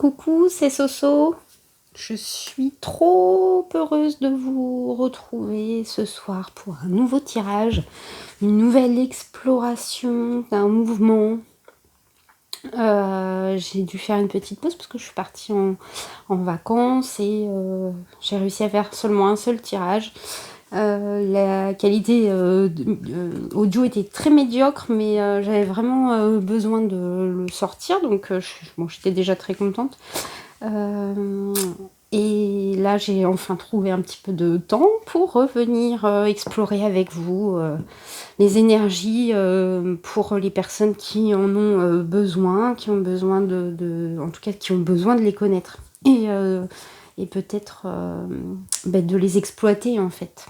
Coucou, c'est Soso. Je suis trop heureuse de vous retrouver ce soir pour un nouveau tirage, une nouvelle exploration d'un mouvement. J'ai dû faire une petite pause parce que je suis partie en vacances et j'ai réussi à faire seulement un seul tirage. La qualité audio était très médiocre, mais j'avais vraiment besoin de le sortir, donc bon, j'étais déjà très contente. Et là, j'ai enfin trouvé un petit peu de temps pour revenir explorer avec vous les énergies pour les personnes qui en ont besoin, qui ont besoin en tout cas, qui ont besoin de les connaître. Et peut-être de les exploiter, en fait.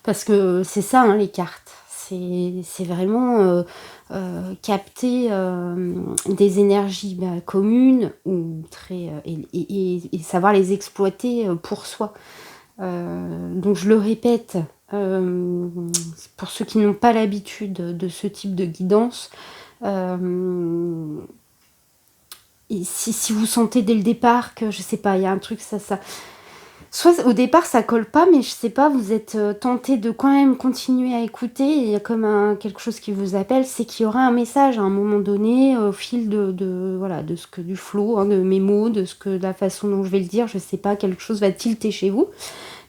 Parce que c'est ça, hein, les cartes. C'est vraiment capter des énergies communes ou très, et savoir les exploiter pour soi. Donc je le répète, pour ceux qui n'ont pas l'habitude de ce type de guidance, et si vous sentez dès le départ que, je sais pas, il y a un truc, ça soit au départ ça colle pas, mais je sais pas, vous êtes tenté de quand même continuer à écouter, et il y a comme quelque chose qui vous appelle, c'est qu'il y aura un message à un moment donné, au fil voilà, du flow, hein, de mes mots, de la façon dont je vais le dire, je sais pas, quelque chose va tilter chez vous.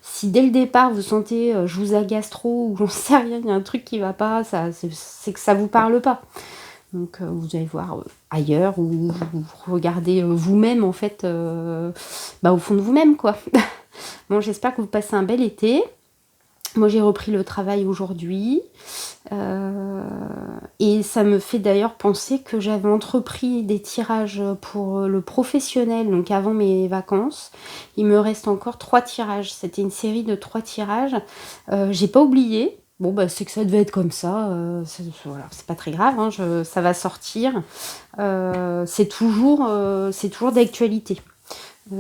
Si dès le départ vous sentez je vous agace trop, ou j'en sais rien, il y a un truc qui va pas, c'est que ça vous parle pas. Donc vous allez voir ailleurs, ou vous regardez vous-même, en fait, au fond de vous-même, quoi. Bon, j'espère que vous passez un bel été. Moi, j'ai repris le travail aujourd'hui. Et ça me fait d'ailleurs penser que j'avais entrepris des tirages pour le professionnel, donc avant mes vacances. Il me reste encore 3 tirages. C'était une série de 3 tirages. J'ai pas oublié. Bon, c'est que ça devait être comme ça. Voilà, c'est pas très grave, hein, ça va sortir. C'est toujours d'actualité.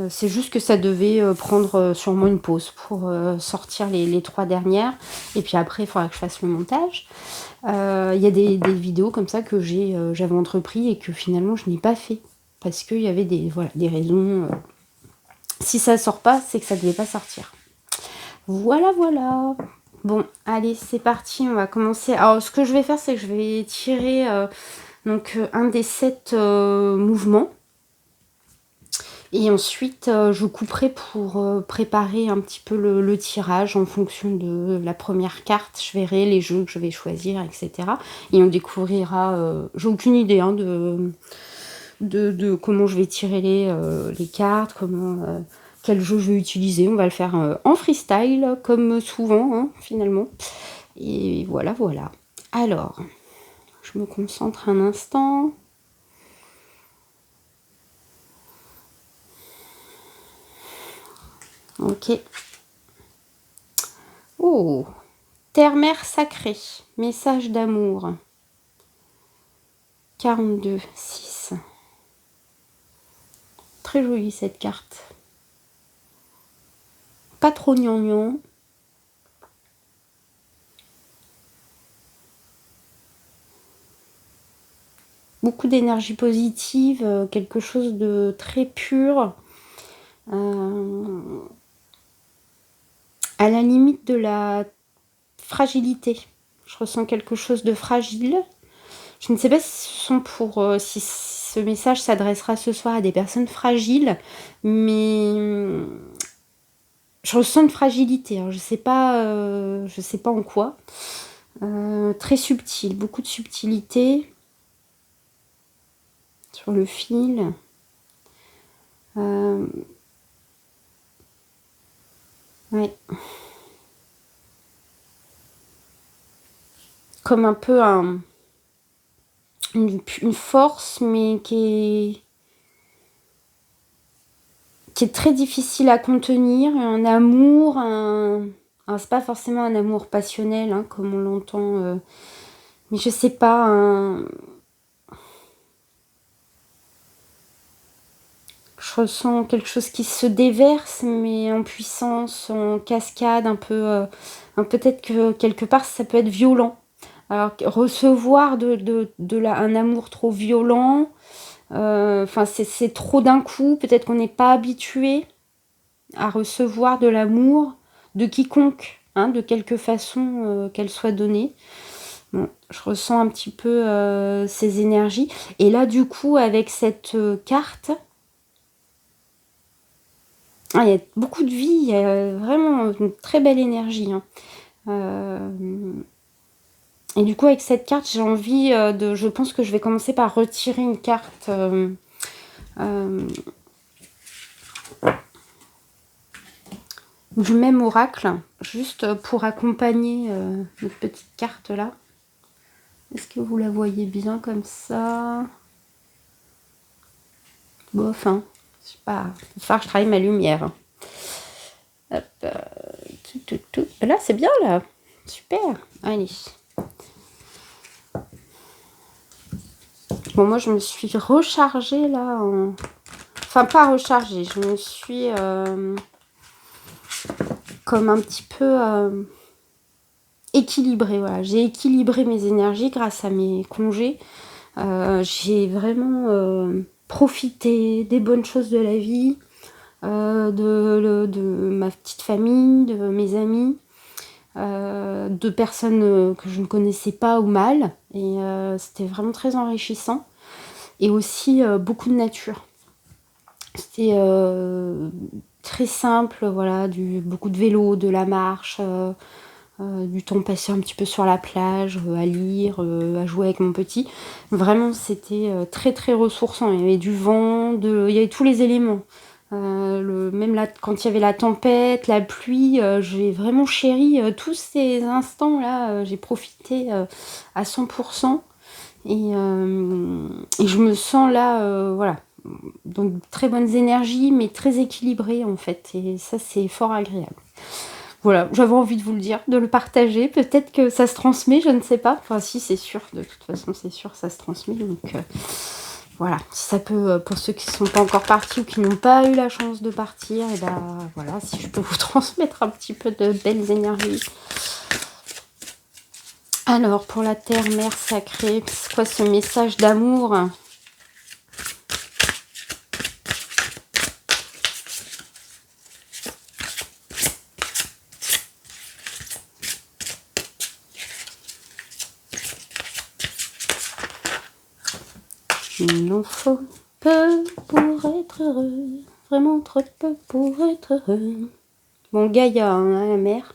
C'est juste que ça devait prendre sûrement une pause pour sortir les 3 dernières. Et puis après, il faudra que je fasse le montage. Il y a des vidéos comme ça que j'avais entrepris et que finalement je n'ai pas fait. Parce qu'il y avait des raisons. Si ça sort pas, c'est que ça devait pas sortir. Voilà, voilà. Bon, allez, c'est parti. On va commencer. Alors, ce que je vais faire, c'est que je vais tirer un des 7 mouvements. Et ensuite, je couperai pour préparer un petit peu le tirage en fonction de la première carte. Je verrai les jeux que je vais choisir, etc. Et on découvrira... j'ai aucune idée hein, de comment je vais tirer les cartes, quel jeu je vais utiliser. On va le faire en freestyle, comme souvent, hein, finalement. Et voilà, voilà. Alors, je me concentre un instant. Ok. Oh, Terre-Mère Sacrée, message d'amour. 42, 6. Très jolie cette carte. Pas trop gnangnan. Beaucoup d'énergie positive, quelque chose de très pur. À la limite de la fragilité. Je ressens quelque chose de fragile. Je ne sais pas si ce message s'adressera ce soir à des personnes fragiles, mais je ressens une fragilité. Alors je sais pas en quoi. Très subtil, beaucoup de subtilité sur le fil. Ouais. Comme un peu une force, mais qui est très difficile à contenir, un amour, alors c'est pas forcément un amour passionnel, hein, comme on l'entend, mais je sais pas, je ressens quelque chose qui se déverse, mais en puissance, en cascade, un peu, peut-être que quelque part ça peut être violent. Alors recevoir un amour trop violent, Enfin, c'est trop d'un coup. Peut-être qu'on n'est pas habitué à recevoir de l'amour de quiconque, hein, de quelque façon qu'elle soit donnée. Bon, je ressens un petit peu ces énergies. Et là, du coup, avec cette carte, il y a beaucoup de vie, il y a vraiment une très belle énergie. Hein. Et du coup, avec cette carte, j'ai envie de... Je pense que je vais commencer par retirer une carte du même oracle, juste pour accompagner notre petite carte là. Est-ce que vous la voyez bien comme ça? Bof, hein. Je sais pas. Il va falloir que je travaille ma lumière. Hop, tout. Là, c'est bien là. Super. Allez. Bon, moi, je me suis rechargée là. Enfin, pas rechargée. Je me suis comme un petit peu équilibrée. Voilà. J'ai équilibré mes énergies grâce à mes congés. J'ai vraiment profité des bonnes choses de la vie, de ma petite famille, de mes amis, de personnes que je ne connaissais pas ou mal. Et c'était vraiment très enrichissant. Et aussi beaucoup de nature. C'était très simple, voilà, beaucoup de vélo, de la marche, du temps passé un petit peu sur la plage, à lire, à jouer avec mon petit. Vraiment, c'était très très ressourçant. Il y avait du vent, il y avait tous les éléments. Même là, quand il y avait la tempête, la pluie, j'ai vraiment chéri tous ces instants-là. J'ai profité à 100%. Et je me sens là, voilà, donc très bonnes énergies, mais très équilibrées en fait. Et ça, c'est fort agréable. Voilà, j'avais envie de vous le dire, de le partager. Peut-être que ça se transmet, je ne sais pas. Enfin, si, c'est sûr, de toute façon, c'est sûr, ça se transmet. Donc, voilà, si ça peut, pour ceux qui ne sont pas encore partis ou qui n'ont pas eu la chance de partir, et ben voilà, si je peux vous transmettre un petit peu de belles énergies. Alors, pour la Terre, Mère Sacrée, c'est quoi ce message d'amour ? Il en faut peu pour être heureux, vraiment trop peu pour être heureux. Bon, Gaïa, hein, la mère.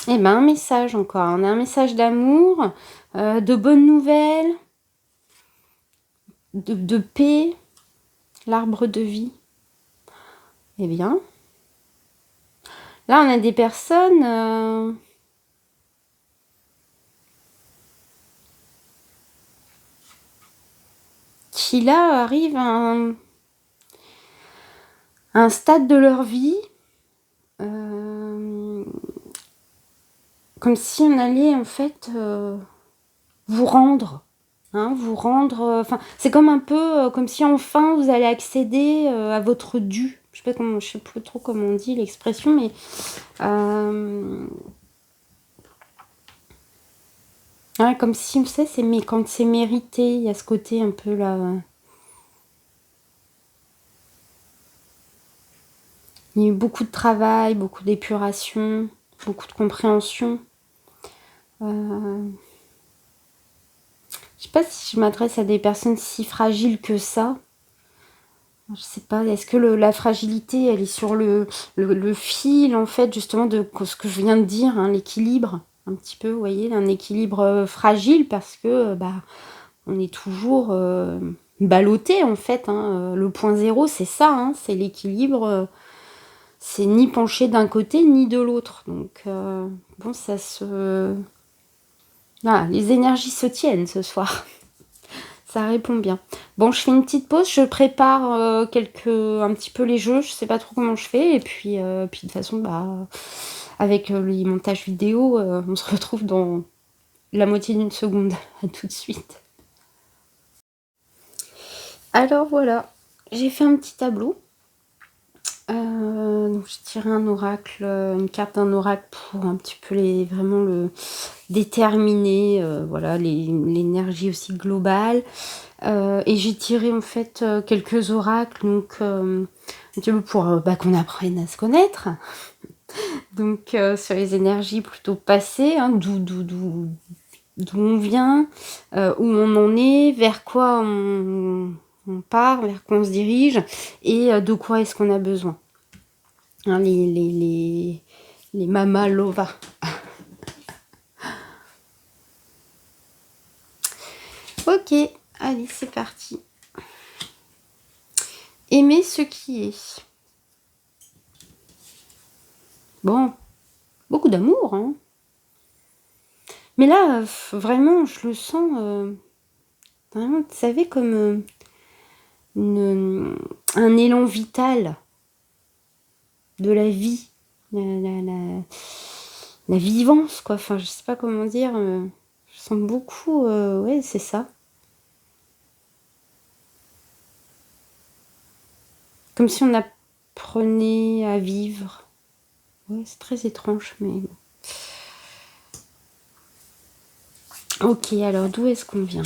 Eh ben, un message encore. On a un message d'amour, de bonnes nouvelles, de paix, l'arbre de vie. Eh bien, là, on a des personnes qui, là, arrivent à un stade de leur vie comme si on allait, en fait, vous rendre. Hein, vous rendre, enfin, c'est comme un peu comme si enfin vous allez accéder à votre dû. Je sais plus trop comment on dit l'expression, mais ouais, comme si, vous savez, quand c'est mérité, il y a ce côté un peu là. Il y a eu beaucoup de travail, beaucoup d'épuration, beaucoup de compréhension. Je sais pas si je m'adresse à des personnes si fragiles que ça. Je sais pas, est-ce que la fragilité, elle est sur le fil, en fait, justement, de ce que je viens de dire, hein, l'équilibre, un petit peu, vous voyez, un équilibre fragile, parce que, bah, on est toujours ballotté, en fait, hein, le point zéro, c'est ça, hein, c'est l'équilibre, c'est ni penché d'un côté, ni de l'autre, donc, bon, ça se... Voilà, les énergies se tiennent ce soir. Ça répond bien. Bon, je fais une petite pause, je prépare un petit peu les jeux, je sais pas trop comment je fais, et puis de toute façon, bah, avec les montages vidéo, on se retrouve dans la moitié d'une seconde. À tout de suite. Alors voilà, j'ai fait un petit tableau Donc j'ai tiré un oracle, une carte d'un oracle pour un petit peu vraiment le déterminer, voilà, l'énergie aussi globale. Et j'ai tiré en fait quelques oracles, donc un petit peu pour qu'on apprenne à se connaître. Donc sur les énergies plutôt passées, hein, d'où on vient, où on en est, vers quoi on part, vers quoi on se dirige, et de quoi est-ce qu'on a besoin. Hein, les Mama Lova. Ok, allez, c'est parti. Aimer ce qui est. Bon, beaucoup d'amour, hein. Mais là, vraiment, je le sens, vraiment, vous savez, comme un élan vital de la vie, la vivance, quoi. Enfin, je sais pas comment dire. Je sens beaucoup, ouais, c'est ça. Comme si on apprenait à vivre. Ouais, c'est très étrange, mais bon. Ok, alors d'où est-ce qu'on vient?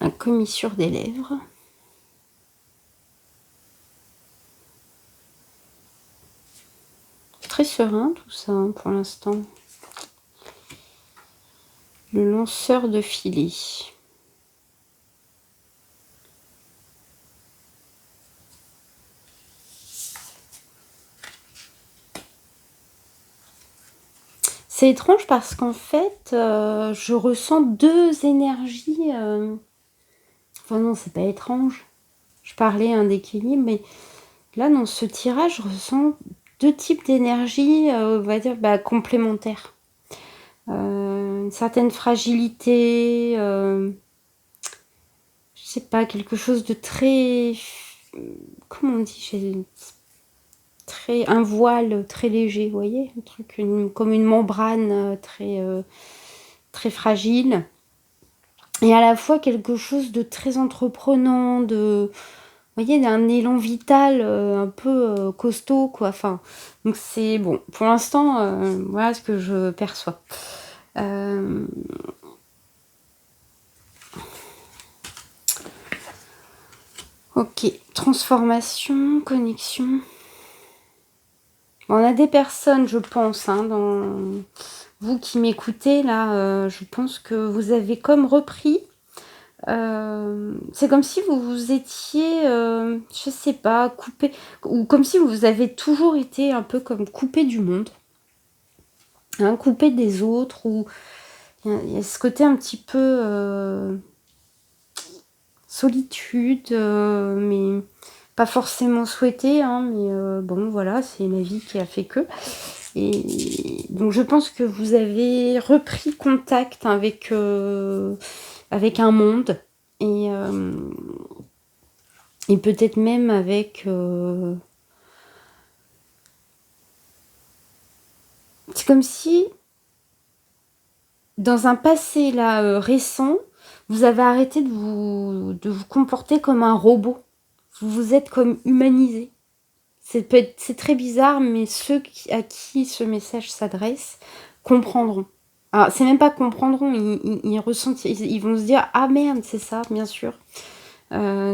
Un commissure des lèvres. Très serein tout ça, hein, pour l'instant. Le lanceur de filet. C'est étrange parce qu'en fait, je ressens deux énergies. Enfin non, c'est pas étrange. Je parlais d'équilibre, mais là, dans ce tirage, je ressens deux types d'énergie, on va dire, complémentaires. Une certaine fragilité, je sais pas, quelque chose de très... Comment on dit, un voile très léger, vous voyez, un truc comme une membrane très fragile, et à la fois quelque chose de très entreprenant, vous voyez, d'un élan vital un peu costaud, quoi. Enfin, donc c'est bon. Pour l'instant, voilà ce que je perçois. Ok, transformation, connexion. On a des personnes, je pense, hein, vous qui m'écoutez là, je pense que vous avez comme repris. C'est comme si vous étiez, je sais pas, coupé, ou comme si vous avez toujours été un peu comme coupé du monde, hein, coupé des autres, ou il y a ce côté un petit peu solitude, mais pas forcément souhaité, hein, mais bon voilà, c'est la vie qui a fait que. Et donc je pense que vous avez repris contact avec un monde, et peut-être même avec... c'est comme si, dans un passé là récent, vous avez arrêté de vous comporter comme un robot. Vous vous êtes comme humanisé. C'est très bizarre, mais ceux à qui ce message s'adresse comprendront. Alors, c'est même pas comprendront, ils ressentent, ils vont se dire « Ah merde, c'est ça, bien sûr. »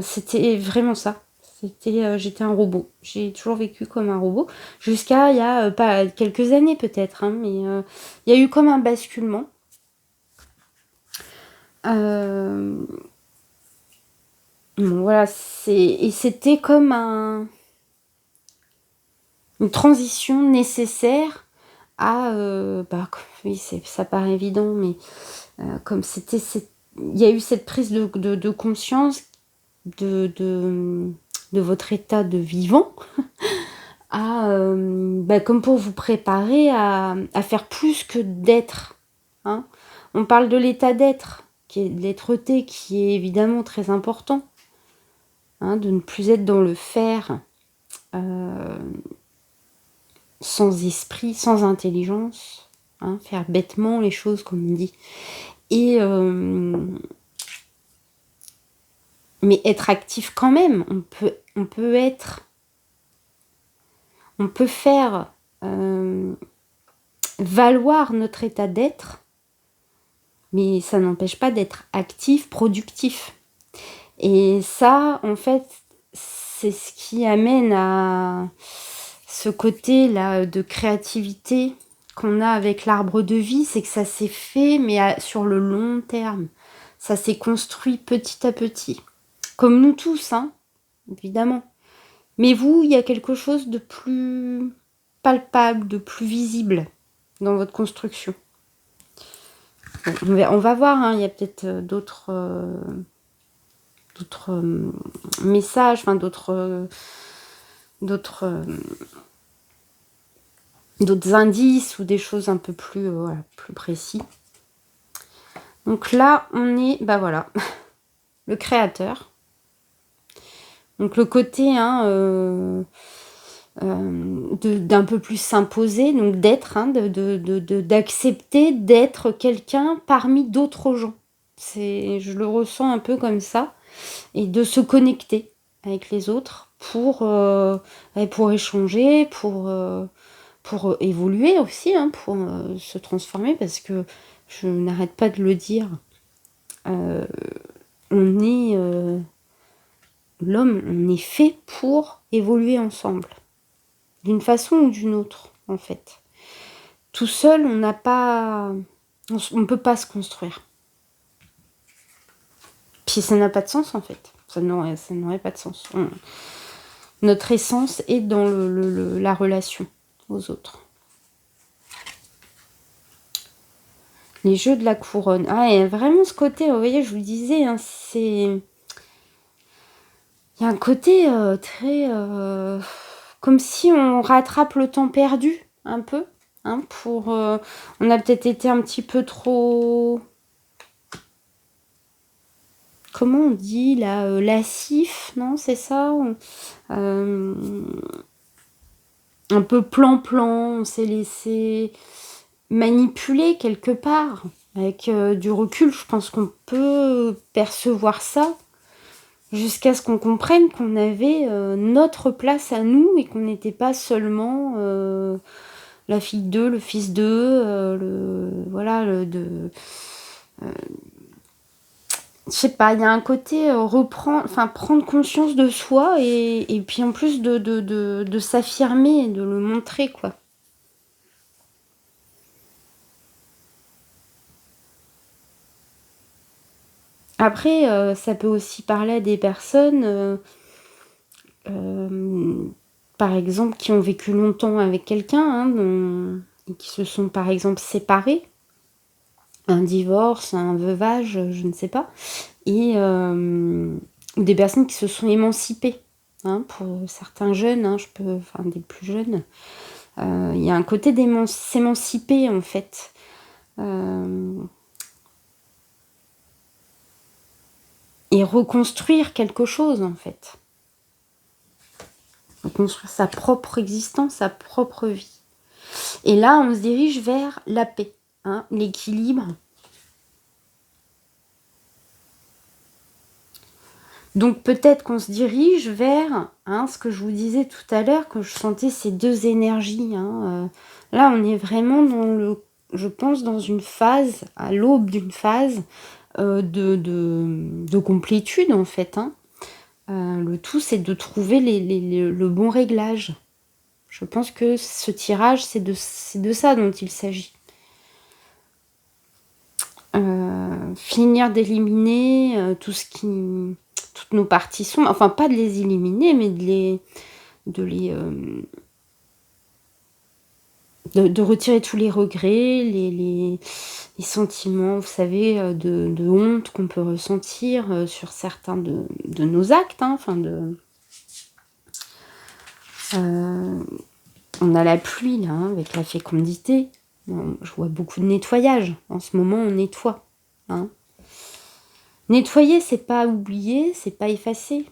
C'était vraiment ça. J'étais un robot. J'ai toujours vécu comme un robot. Jusqu'à il y a pas quelques années peut-être, hein, mais il y a eu comme un basculement. Bon, voilà, et c'était comme une transition nécessaire à... oui, ça paraît évident, mais comme il y a eu cette prise de conscience de votre état de vivant, comme pour vous préparer à faire plus que d'être. Hein. On parle de l'état d'être, qui est de l'être-té, qui est évidemment très important. Hein, de ne plus être dans le faire, sans esprit, sans intelligence, hein, faire bêtement les choses, comme on dit. Et mais être actif quand même. On peut faire valoir notre état d'être, mais ça n'empêche pas d'être actif, productif. Et ça, en fait, c'est ce qui amène à ce côté-là de créativité qu'on a avec l'arbre de vie, c'est que ça s'est fait, mais sur le long terme. Ça s'est construit petit à petit. Comme nous tous, hein, évidemment. Mais vous, il y a quelque chose de plus palpable, de plus visible dans votre construction. Bon, on va voir, hein, il y a peut-être d'autres messages, enfin d'autres indices ou des choses un peu plus, voilà, plus précis. Donc là, on est, bah voilà, le créateur. Donc le côté d'un peu plus s'imposer, donc d'être, d'accepter d'être quelqu'un parmi d'autres gens. Je le ressens un peu comme ça, et de se connecter avec les autres pour échanger, pour évoluer aussi, hein, pour se transformer, parce que je n'arrête pas de le dire. L'homme, on est fait pour évoluer ensemble, d'une façon ou d'une autre, en fait. Tout seul, on n'a pas... On ne peut pas se construire. Puis ça n'a pas de sens, en fait. Ça n'aurait pas de sens. Notre essence est dans la relation aux autres. Les jeux de la couronne. Ah, et vraiment ce côté, vous voyez, je vous le disais, hein, c'est... Il y a un côté très... comme si on rattrape le temps perdu, un peu. Hein, on a peut-être été un petit peu trop... Comment on dit, là, lascif, non, c'est ça, un peu plan-plan, on s'est laissé manipuler quelque part. Avec du recul, je pense qu'on peut percevoir ça, jusqu'à ce qu'on comprenne qu'on avait notre place à nous, et qu'on n'était pas seulement la fille d'eux, le fils d'eux, je sais pas, il y a un côté prendre conscience de soi, et puis en plus de s'affirmer, de le montrer, quoi. Après, ça peut aussi parler à des personnes, par exemple, qui ont vécu longtemps avec quelqu'un, hein, et qui se sont par exemple séparés, un divorce, un veuvage, je ne sais pas, et des personnes qui se sont émancipées, hein, pour certains jeunes, hein, des plus jeunes, il y a un côté s'émanciper, en fait, et reconstruire quelque chose, en fait, reconstruire sa propre existence, sa propre vie. Et là, on se dirige vers la paix, hein, l'équilibre. Donc peut-être qu'on se dirige vers, hein, ce que je vous disais tout à l'heure, que je sentais ces deux énergies. Hein, là, on est vraiment je pense, dans une phase, à l'aube d'une phase de complétude, en fait. Hein. Le tout, c'est de trouver le bon réglage. Je pense que ce tirage, c'est de ça dont il s'agit. Finir d'éliminer toutes nos parties sombres, enfin pas de les éliminer, mais de retirer tous les regrets, les sentiments, vous savez, de honte qu'on peut ressentir sur certains de nos actes, hein, on a la pluie là, hein, avec la fécondité. Bon, je vois beaucoup de nettoyage. En ce moment, on nettoie. Hein. Nettoyer, c'est pas oublier, c'est pas effacer.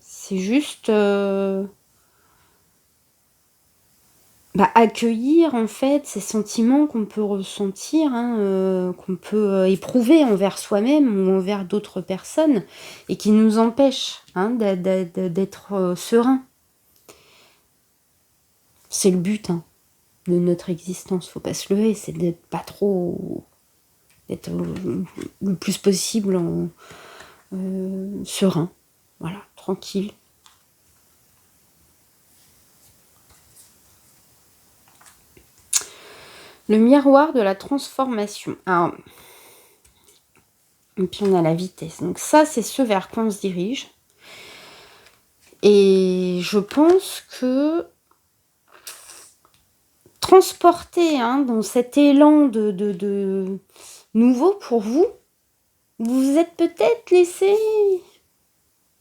C'est juste accueillir en fait ces sentiments qu'on peut ressentir, hein, qu'on peut, éprouver envers soi-même ou envers d'autres personnes et qui nous empêchent, hein, d'être, serein. C'est le but, hein, de notre existence, faut pas se leurrer, c'est d'être pas trop d'être le plus possible serein, voilà, tranquille. Le miroir de la transformation. Alors, et puis on a la vitesse. Donc ça, c'est ce vers quoi on se dirige. Et je pense que transporter, hein, dans cet élan de nouveau pour vous, vous vous êtes peut-être laissé...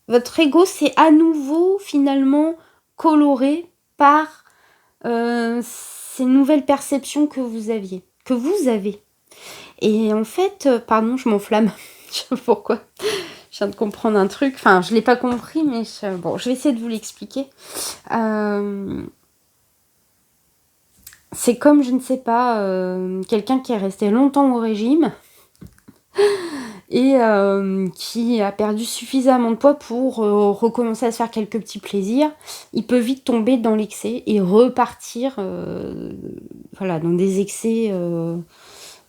Votre ego s'est à nouveau finalement coloré par ces nouvelles perceptions que vous aviez, que vous avez. Et en fait, pardon, je m'enflamme. Je sais pas pourquoi. Je viens de comprendre un truc. Enfin, je l'ai pas compris, mais bon, je vais essayer de vous l'expliquer. C'est comme, je ne sais pas, quelqu'un qui est resté longtemps au régime et qui a perdu suffisamment de poids pour recommencer à se faire quelques petits plaisirs. Il peut vite tomber dans l'excès et repartir voilà, dans des excès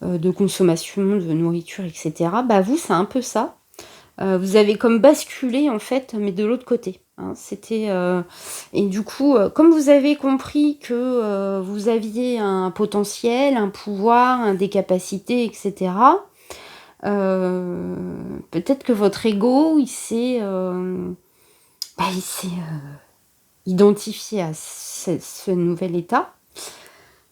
de consommation, de nourriture, etc. Bah vous, c'est un peu ça. Vous avez comme basculé, en fait, mais de l'autre côté. Hein. C'était et du coup, comme vous avez compris que vous aviez un potentiel, un pouvoir, des capacités, etc., peut-être que votre ego, il s'est identifié à ce nouvel état.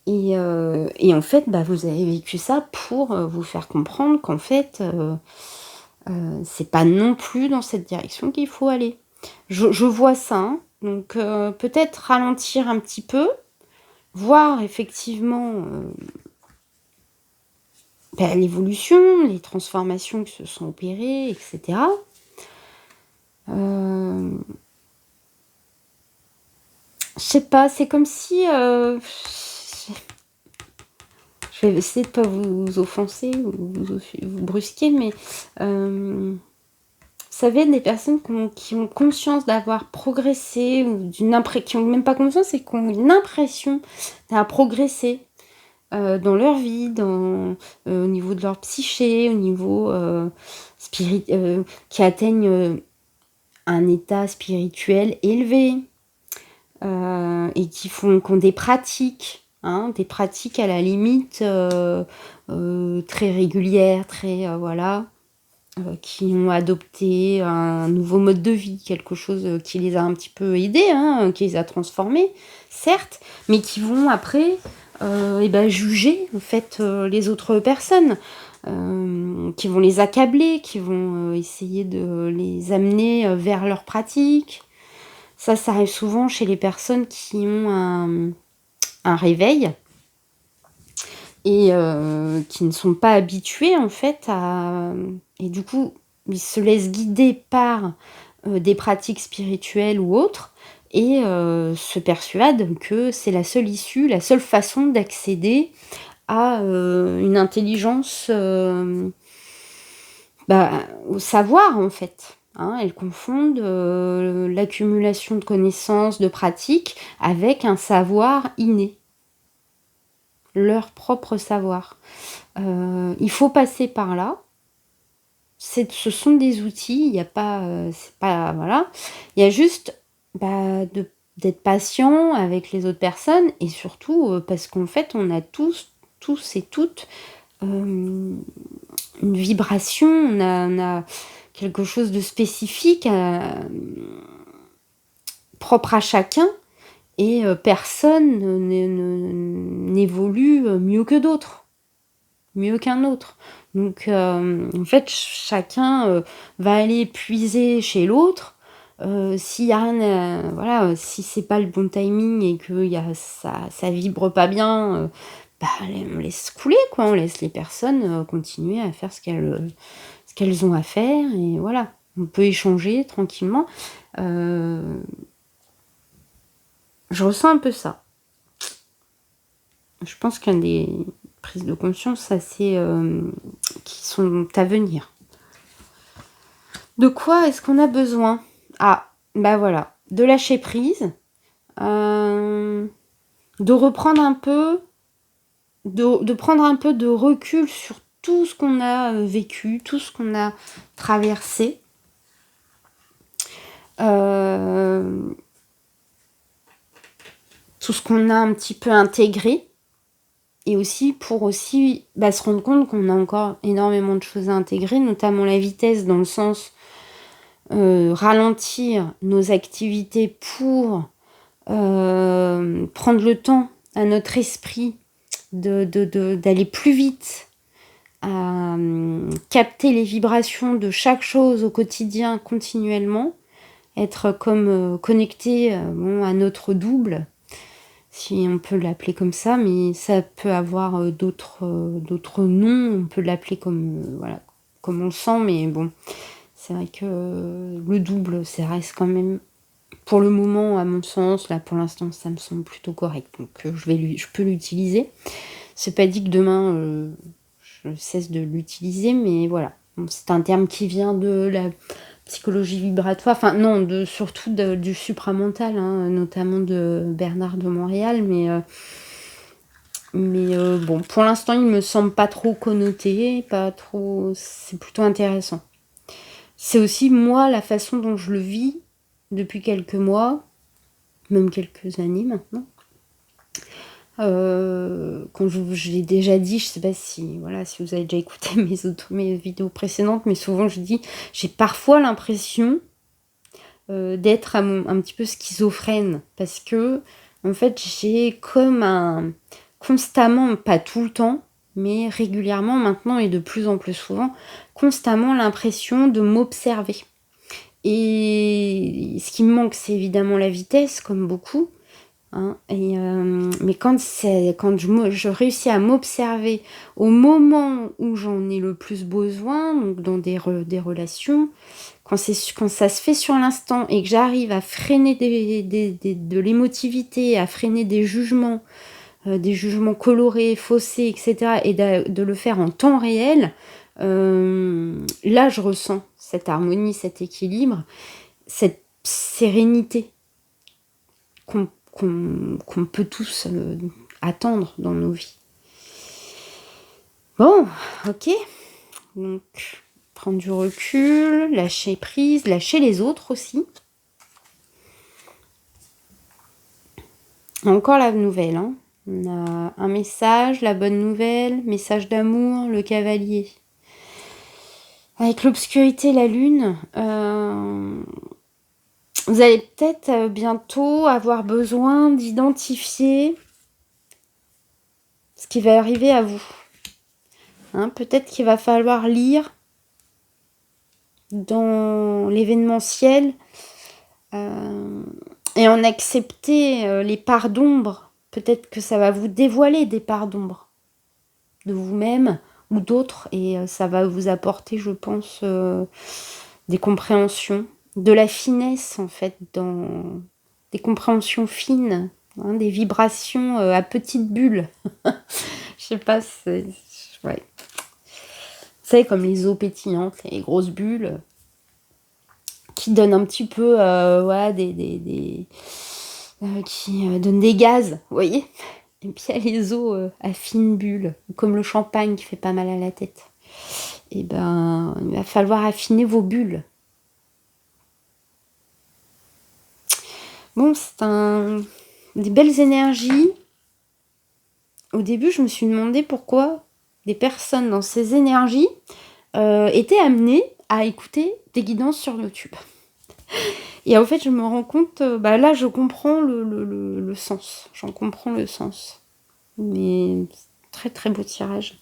Et en fait, vous avez vécu ça pour vous faire comprendre qu'en fait, c'est pas non plus dans cette direction qu'il faut aller. Je vois ça, hein. Donc peut-être ralentir un petit peu, voir effectivement l'évolution, les transformations qui se sont opérées, etc. Je sais pas, c'est comme si... je vais essayer de pas vous offenser ou vous brusquer, mais... vous savez, des personnes qui ont conscience d'avoir progressé, ou qui n'ont même pas conscience et qui ont une impression d'avoir progressé dans leur vie, au niveau de leur psyché, au niveau qui atteignent un état spirituel élevé et qui ont des pratiques, hein, des pratiques à la limite très régulières, très voilà. Qui ont adopté un nouveau mode de vie, quelque chose qui les a un petit peu aidés, hein, qui les a transformés, certes, mais qui vont après juger en fait les autres personnes, qui vont les accabler, qui vont essayer de les amener vers leurs pratiques. Ça arrive souvent chez les personnes qui ont un réveil et qui ne sont pas habitués en fait à... Et du coup, ils se laissent guider par des pratiques spirituelles ou autres et se persuadent que c'est la seule issue, la seule façon d'accéder à une intelligence, au savoir en fait. Hein, elles confondent l'accumulation de connaissances, de pratiques avec un savoir inné. Leur propre savoir. Il faut passer par là. Ce sont des outils, il n'y a pas... c'est pas... Voilà. Il y a juste d'être patient avec les autres personnes et surtout parce qu'en fait, on a tous et toutes une vibration, on a quelque chose de spécifique propre à chacun. Et personne n'évolue mieux que d'autres, mieux qu'un autre. Donc, en fait, chacun va aller puiser chez l'autre. S'il y a rien, voilà, si c'est pas le bon timing et que ça vibre pas bien, on laisse couler, quoi. On laisse les personnes continuer à faire ce qu'elles ont à faire. Et voilà, on peut échanger tranquillement. Je ressens un peu ça. Je pense qu'il y a des prises de conscience assez qui sont à venir. De quoi est-ce qu'on a besoin? Ah, bah voilà, de lâcher prise, de reprendre un peu, de prendre un peu de recul sur tout ce qu'on a vécu, tout ce qu'on a traversé. Tout ce qu'on a un petit peu intégré. Et aussi pour aussi se rendre compte qu'on a encore énormément de choses à intégrer, notamment la vitesse dans le sens ralentir nos activités pour prendre le temps à notre esprit d'aller plus vite, à capter les vibrations de chaque chose au quotidien continuellement, être comme connecté à notre double, si on peut l'appeler comme ça, mais ça peut avoir d'autres noms, on peut l'appeler comme comme on le sent, mais bon, c'est vrai que le double, ça reste quand même, pour le moment, à mon sens, là pour l'instant, ça me semble plutôt correct, donc je peux l'utiliser. C'est pas dit que demain je cesse de l'utiliser, mais voilà. Bon, c'est un terme qui vient de la psychologie vibratoire, enfin non, surtout du supramental, hein, notamment de Bernard de Montréal, mais bon, pour l'instant, il me semble pas trop connoté, pas trop, c'est plutôt intéressant. C'est aussi moi la façon dont je le vis depuis quelques mois, même quelques années maintenant. Quand je l'ai déjà dit, je sais pas si si vous avez déjà écouté mes vidéos précédentes, mais souvent je dis, j'ai parfois l'impression d'être un petit peu schizophrène, parce que en fait j'ai comme constamment, pas tout le temps, mais régulièrement maintenant et de plus en plus souvent, constamment l'impression de m'observer. Et ce qui me manque, c'est évidemment la vitesse, comme beaucoup. Hein, mais quand je réussis à m'observer au moment où j'en ai le plus besoin, donc dans des relations, quand ça se fait sur l'instant et que j'arrive à freiner de l'émotivité, à freiner des jugements colorés, faussés, etc., et de le faire en temps réel, là je ressens cette harmonie, cet équilibre, cette sérénité qu'on peut tous attendre dans nos vies. Bon, ok. Donc, prendre du recul, lâcher prise, lâcher les autres aussi. Encore la nouvelle, hein. On a un message, la bonne nouvelle, message d'amour, le cavalier. Avec l'obscurité, la lune, vous allez peut-être bientôt avoir besoin d'identifier ce qui va arriver à vous. Hein, peut-être qu'il va falloir lire dans l'événementiel et en accepter les parts d'ombre. Peut-être que ça va vous dévoiler des parts d'ombre de vous-même ou d'autres, et ça va vous apporter, je pense, des compréhensions, de la finesse en fait, dans des compréhensions fines, hein, des vibrations à petites bulles. Je sais pas, c'est... Ouais. Vous savez, comme les eaux pétillantes, les grosses bulles qui donnent un petit peu, qui donnent des gaz, vous voyez. Et puis il y a les eaux à fines bulles, comme le champagne qui fait pas mal à la tête. Et ben, il va falloir affiner vos bulles. Bon, c'est des belles énergies. Au début, je me suis demandé pourquoi des personnes dans ces énergies étaient amenées à écouter des guidances sur YouTube. Et en fait, je me rends compte, là, je comprends le sens. J'en comprends le sens. Mais très très beau tirage.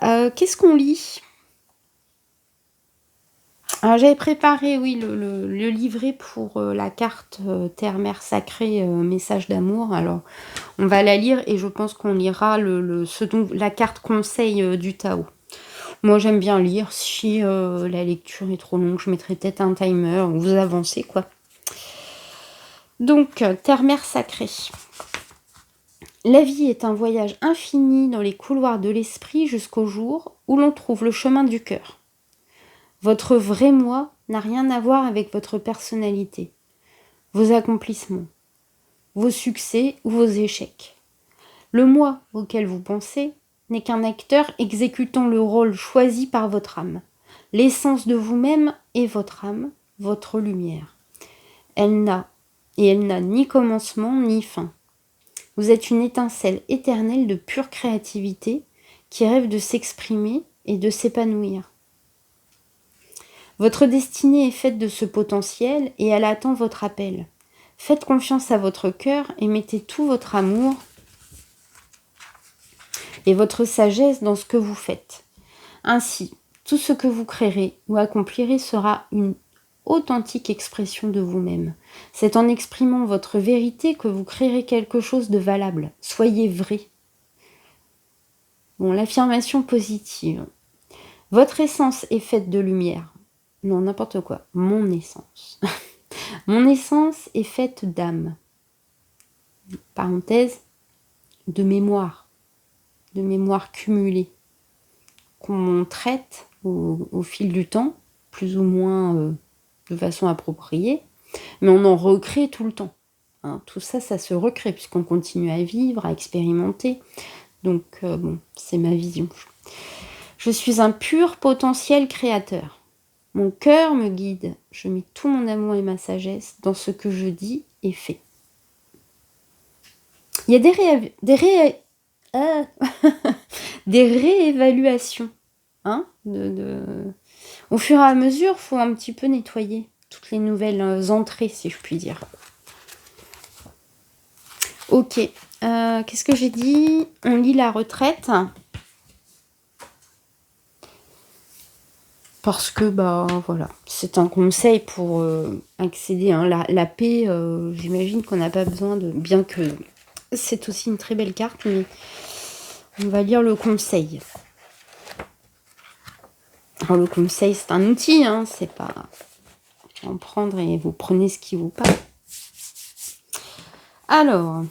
Qu'est-ce qu'on lit? Alors, j'avais préparé, oui, le livret pour la carte Terre-Mère Sacrée, message d'amour. Alors, on va la lire et je pense qu'on lira ce dont la carte conseil du Tao. Moi, j'aime bien lire. Si la lecture est trop longue, je mettrai peut-être un timer. Vous avancez, quoi. Donc, Terre-Mère Sacrée. La vie est un voyage infini dans les couloirs de l'esprit jusqu'au jour où l'on trouve le chemin du cœur. Votre vrai moi n'a rien à voir avec votre personnalité, vos accomplissements, vos succès ou vos échecs. Le moi auquel vous pensez n'est qu'un acteur exécutant le rôle choisi par votre âme. L'essence de vous-même est votre âme, votre lumière. Elle n'a ni commencement ni fin. Vous êtes une étincelle éternelle de pure créativité qui rêve de s'exprimer et de s'épanouir. Votre destinée est faite de ce potentiel et elle attend votre appel. Faites confiance à votre cœur et mettez tout votre amour et votre sagesse dans ce que vous faites. Ainsi, tout ce que vous créerez ou accomplirez sera une authentique expression de vous-même. C'est en exprimant votre vérité que vous créerez quelque chose de valable. Soyez vrai. Bon, l'affirmation positive. Votre essence est faite de lumière. Non, n'importe quoi. Mon essence. Mon essence est faite d'âme. Parenthèse, de mémoire cumulée, qu'on traite au fil du temps, plus ou moins de façon appropriée, mais on en recrée tout le temps. Hein, tout ça, ça se recrée, puisqu'on continue à vivre, à expérimenter. Donc, bon, c'est ma vision. Je suis un pur potentiel créateur. Mon cœur me guide. Je mets tout mon amour et ma sagesse dans ce que je dis et fais. Il y a des réévaluations. Hein, Au fur et à mesure, il faut un petit peu nettoyer toutes les nouvelles entrées, si je puis dire. Ok, qu'est-ce que j'ai dit? On lit la retraite. Parce que, voilà, c'est un conseil pour accéder à la paix. J'imagine qu'on n'a pas besoin de... Bien que c'est aussi une très belle carte, mais on va lire le conseil. Alors, le conseil, c'est un outil, hein, c'est pas... en prendre et vous prenez ce qui vous parle. Alors,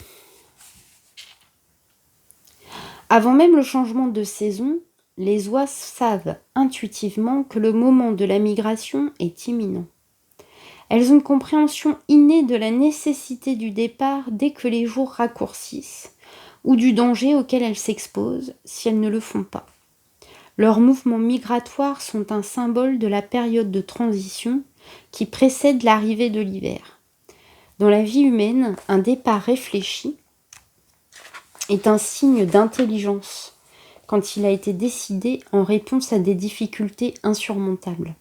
avant même le changement de saison, les oies savent intuitivement que le moment de la migration est imminent. Elles ont une compréhension innée de la nécessité du départ dès que les jours raccourcissent, ou du danger auquel elles s'exposent si elles ne le font pas. Leurs mouvements migratoires sont un symbole de la période de transition qui précède l'arrivée de l'hiver. Dans la vie humaine, un départ réfléchi est un signe d'intelligence quand il a été décidé en réponse à des difficultés insurmontables.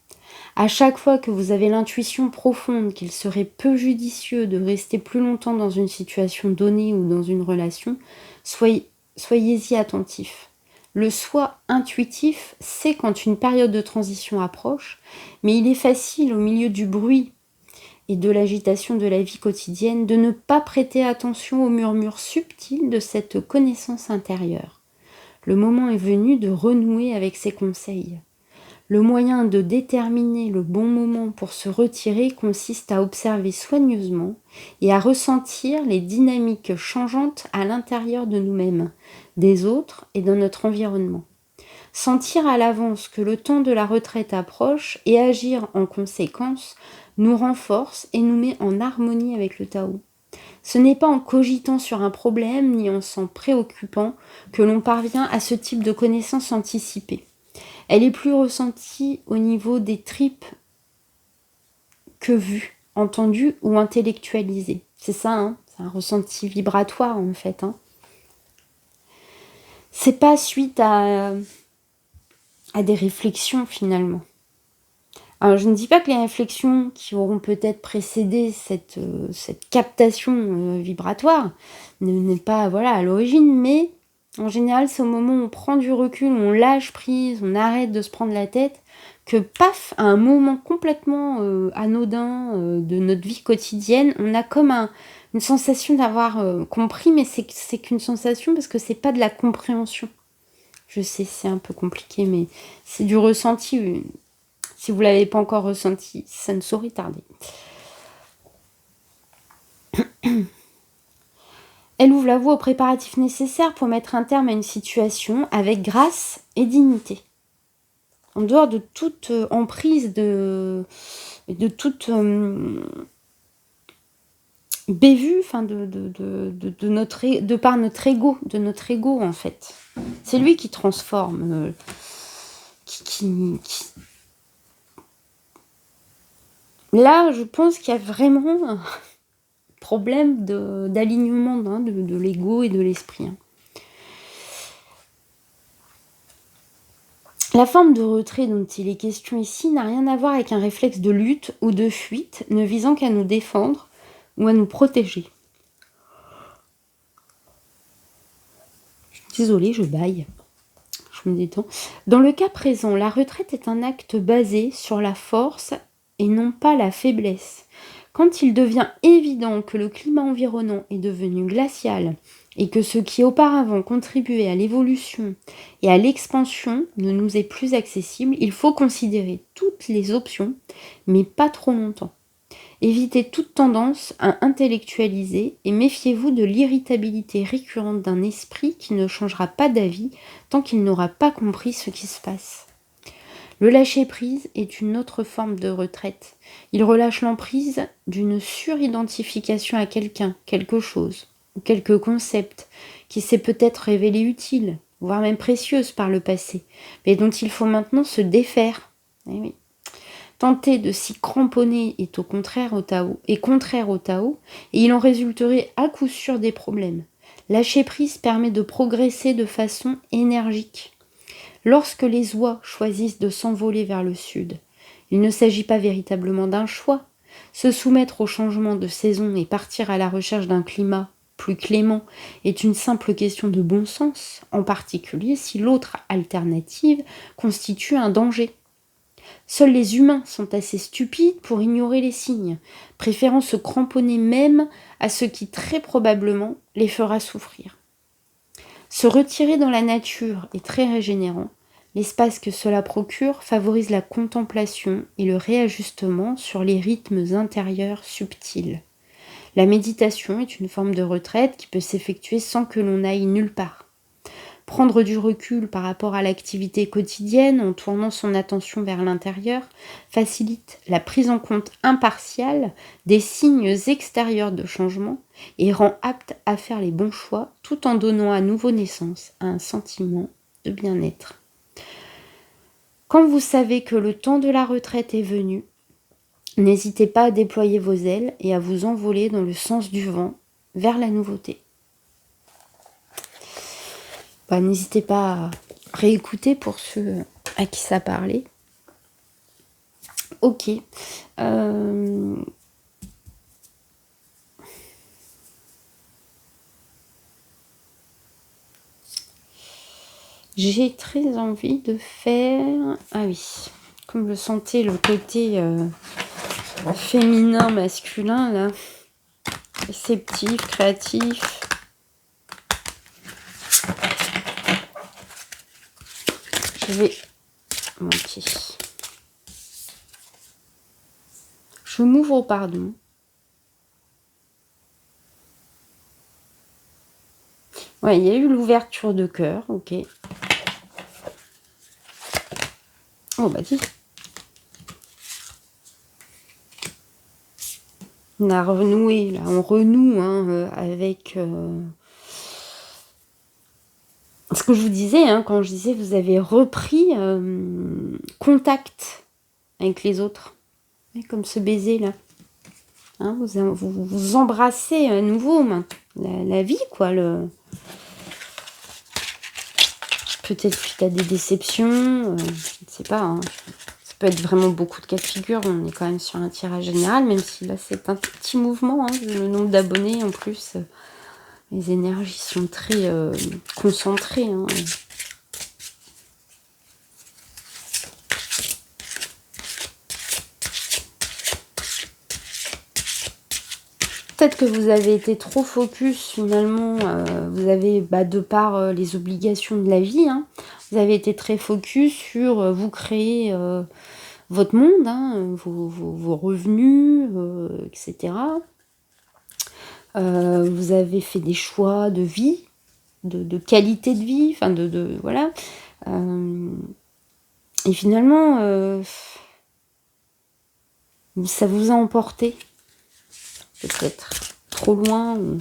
À chaque fois que vous avez l'intuition profonde qu'il serait peu judicieux de rester plus longtemps dans une situation donnée ou dans une relation, soyez-y attentif. Le soi intuitif sait quand une période de transition approche, mais il est facile au milieu du bruit et de l'agitation de la vie quotidienne de ne pas prêter attention aux murmures subtils de cette connaissance intérieure. Le moment est venu de renouer avec ses conseils. Le moyen de déterminer le bon moment pour se retirer consiste à observer soigneusement et à ressentir les dynamiques changeantes à l'intérieur de nous-mêmes, des autres et de notre environnement. Sentir à l'avance que le temps de la retraite approche et agir en conséquence nous renforce et nous met en harmonie avec le Tao. Ce n'est pas en cogitant sur un problème ni en s'en préoccupant que l'on parvient à ce type de connaissance anticipée. Elle est plus ressentie au niveau des tripes que vue, entendue ou intellectualisée. C'est ça, hein, c'est un ressenti vibratoire en fait. Hein. C'est pas suite à des réflexions finalement. Alors je ne dis pas que les réflexions qui auront peut-être précédé cette captation vibratoire n'est pas à l'origine, mais en général, c'est au moment où on prend du recul, où on lâche prise, on arrête de se prendre la tête, que paf, à un moment complètement anodin de notre vie quotidienne, on a comme une sensation d'avoir compris, mais c'est qu'une sensation parce que c'est pas de la compréhension. Je sais, c'est un peu compliqué, mais c'est du ressenti. Si vous ne l'avez pas encore ressenti, ça ne saurait tarder. Elle ouvre la voie aux préparatifs nécessaires pour mettre un terme à une situation avec grâce et dignité. En dehors de toute emprise, de toute bévue, enfin de par notre ego en fait. C'est lui qui transforme, Là, je pense qu'il y a vraiment un problème d'alignement de l'ego et de l'esprit. La forme de retrait dont il est question ici n'a rien à voir avec un réflexe de lutte ou de fuite ne visant qu'à nous défendre ou à nous protéger. Désolée, je bâille. Je me détends. Dans le cas présent, la retraite est un acte basé sur la force et non pas la faiblesse. Quand il devient évident que le climat environnant est devenu glacial et que ce qui auparavant contribuait à l'évolution et à l'expansion ne nous est plus accessible, il faut considérer toutes les options, mais pas trop longtemps. Évitez toute tendance à intellectualiser et méfiez-vous de l'irritabilité récurrente d'un esprit qui ne changera pas d'avis tant qu'il n'aura pas compris ce qui se passe. Le lâcher-prise est une autre forme de retraite. Il relâche l'emprise d'une suridentification à quelqu'un, quelque chose, ou quelque concept qui s'est peut-être révélé utile, voire même précieuse par le passé, mais dont il faut maintenant se défaire. Eh oui. Tenter de s'y cramponner est contraire au Tao, et il en résulterait à coup sûr des problèmes. Lâcher prise permet de progresser de façon énergique. Lorsque les oies choisissent de s'envoler vers le sud, il ne s'agit pas véritablement d'un choix. Se soumettre au changement de saison et partir à la recherche d'un climat plus clément est une simple question de bon sens, en particulier si l'autre alternative constitue un danger. Seuls les humains sont assez stupides pour ignorer les signes, préférant se cramponner même à ce qui très probablement les fera souffrir. Se retirer dans la nature est très régénérant. L'espace que cela procure favorise la contemplation et le réajustement sur les rythmes intérieurs subtils. La méditation est une forme de retraite qui peut s'effectuer sans que l'on aille nulle part. Prendre du recul par rapport à l'activité quotidienne en tournant son attention vers l'intérieur facilite la prise en compte impartiale des signes extérieurs de changement et rend apte à faire les bons choix tout en donnant à nouveau naissance à un sentiment de bien-être. Quand vous savez que le temps de la retraite est venu, n'hésitez pas à déployer vos ailes et à vous envoler dans le sens du vent vers la nouveauté. N'hésitez pas à réécouter pour ceux à qui ça parlait. Ok. J'ai très envie de faire... Ah oui, comme je sentais le côté féminin, masculin, là. Réceptif, créatif. Je vais... Ok. Je m'ouvre au pardon. Ouais, il y a eu l'ouverture de cœur, ok. Oh bah dis. On a renoué, là, on renoue avec... Ce que je vous disais, quand je disais vous avez repris contact avec les autres. Comme ce baiser là. Vous embrassez à nouveau la vie, quoi. Peut-être suite à des déceptions, je ne sais pas. Ça peut être vraiment beaucoup de cas de figure. On est quand même sur un tirage général, même si là c'est un petit mouvement. Le nombre d'abonnés en plus, les énergies sont très concentrées. Peut-être que vous avez été trop focus finalement, vous avez, de par les obligations de la vie, vous avez été très focus sur vous créer votre monde, vos revenus, etc. Vous avez fait des choix de vie, de qualité de vie, enfin voilà. Et finalement, ça vous a emporté, peut-être trop loin, ou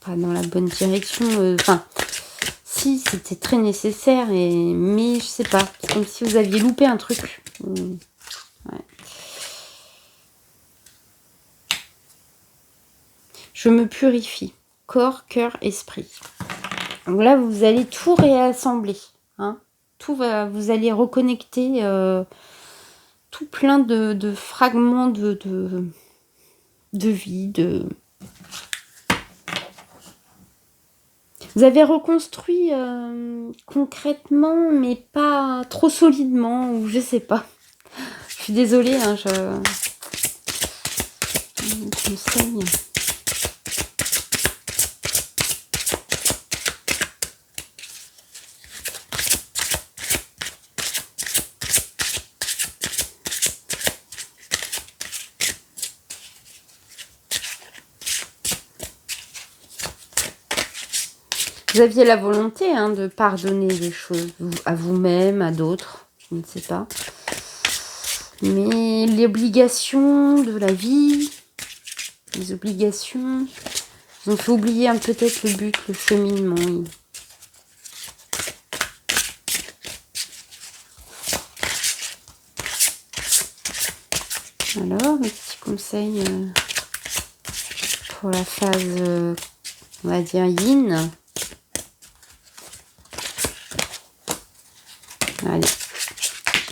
pas dans la bonne direction. Enfin, si, c'était très nécessaire, mais je sais pas, c'est comme si vous aviez loupé un truc. Ouais. Je me purifie, corps, cœur, esprit. Donc là, vous allez tout réassembler, hein. Vous allez reconnecter tout plein de fragments de vie, Vous avez reconstruit concrètement, mais pas trop solidement, ou je sais pas. Je suis désolée, hein, je me saigne. Vous aviez la volonté, hein, de pardonner des choses à vous-même, à d'autres, je ne sais pas. Mais l'obligation de la vie, les obligations, vous ont fait oublier peut-être le but, le cheminement. Alors, les petits conseils pour la phase, on va dire, yin. Allez,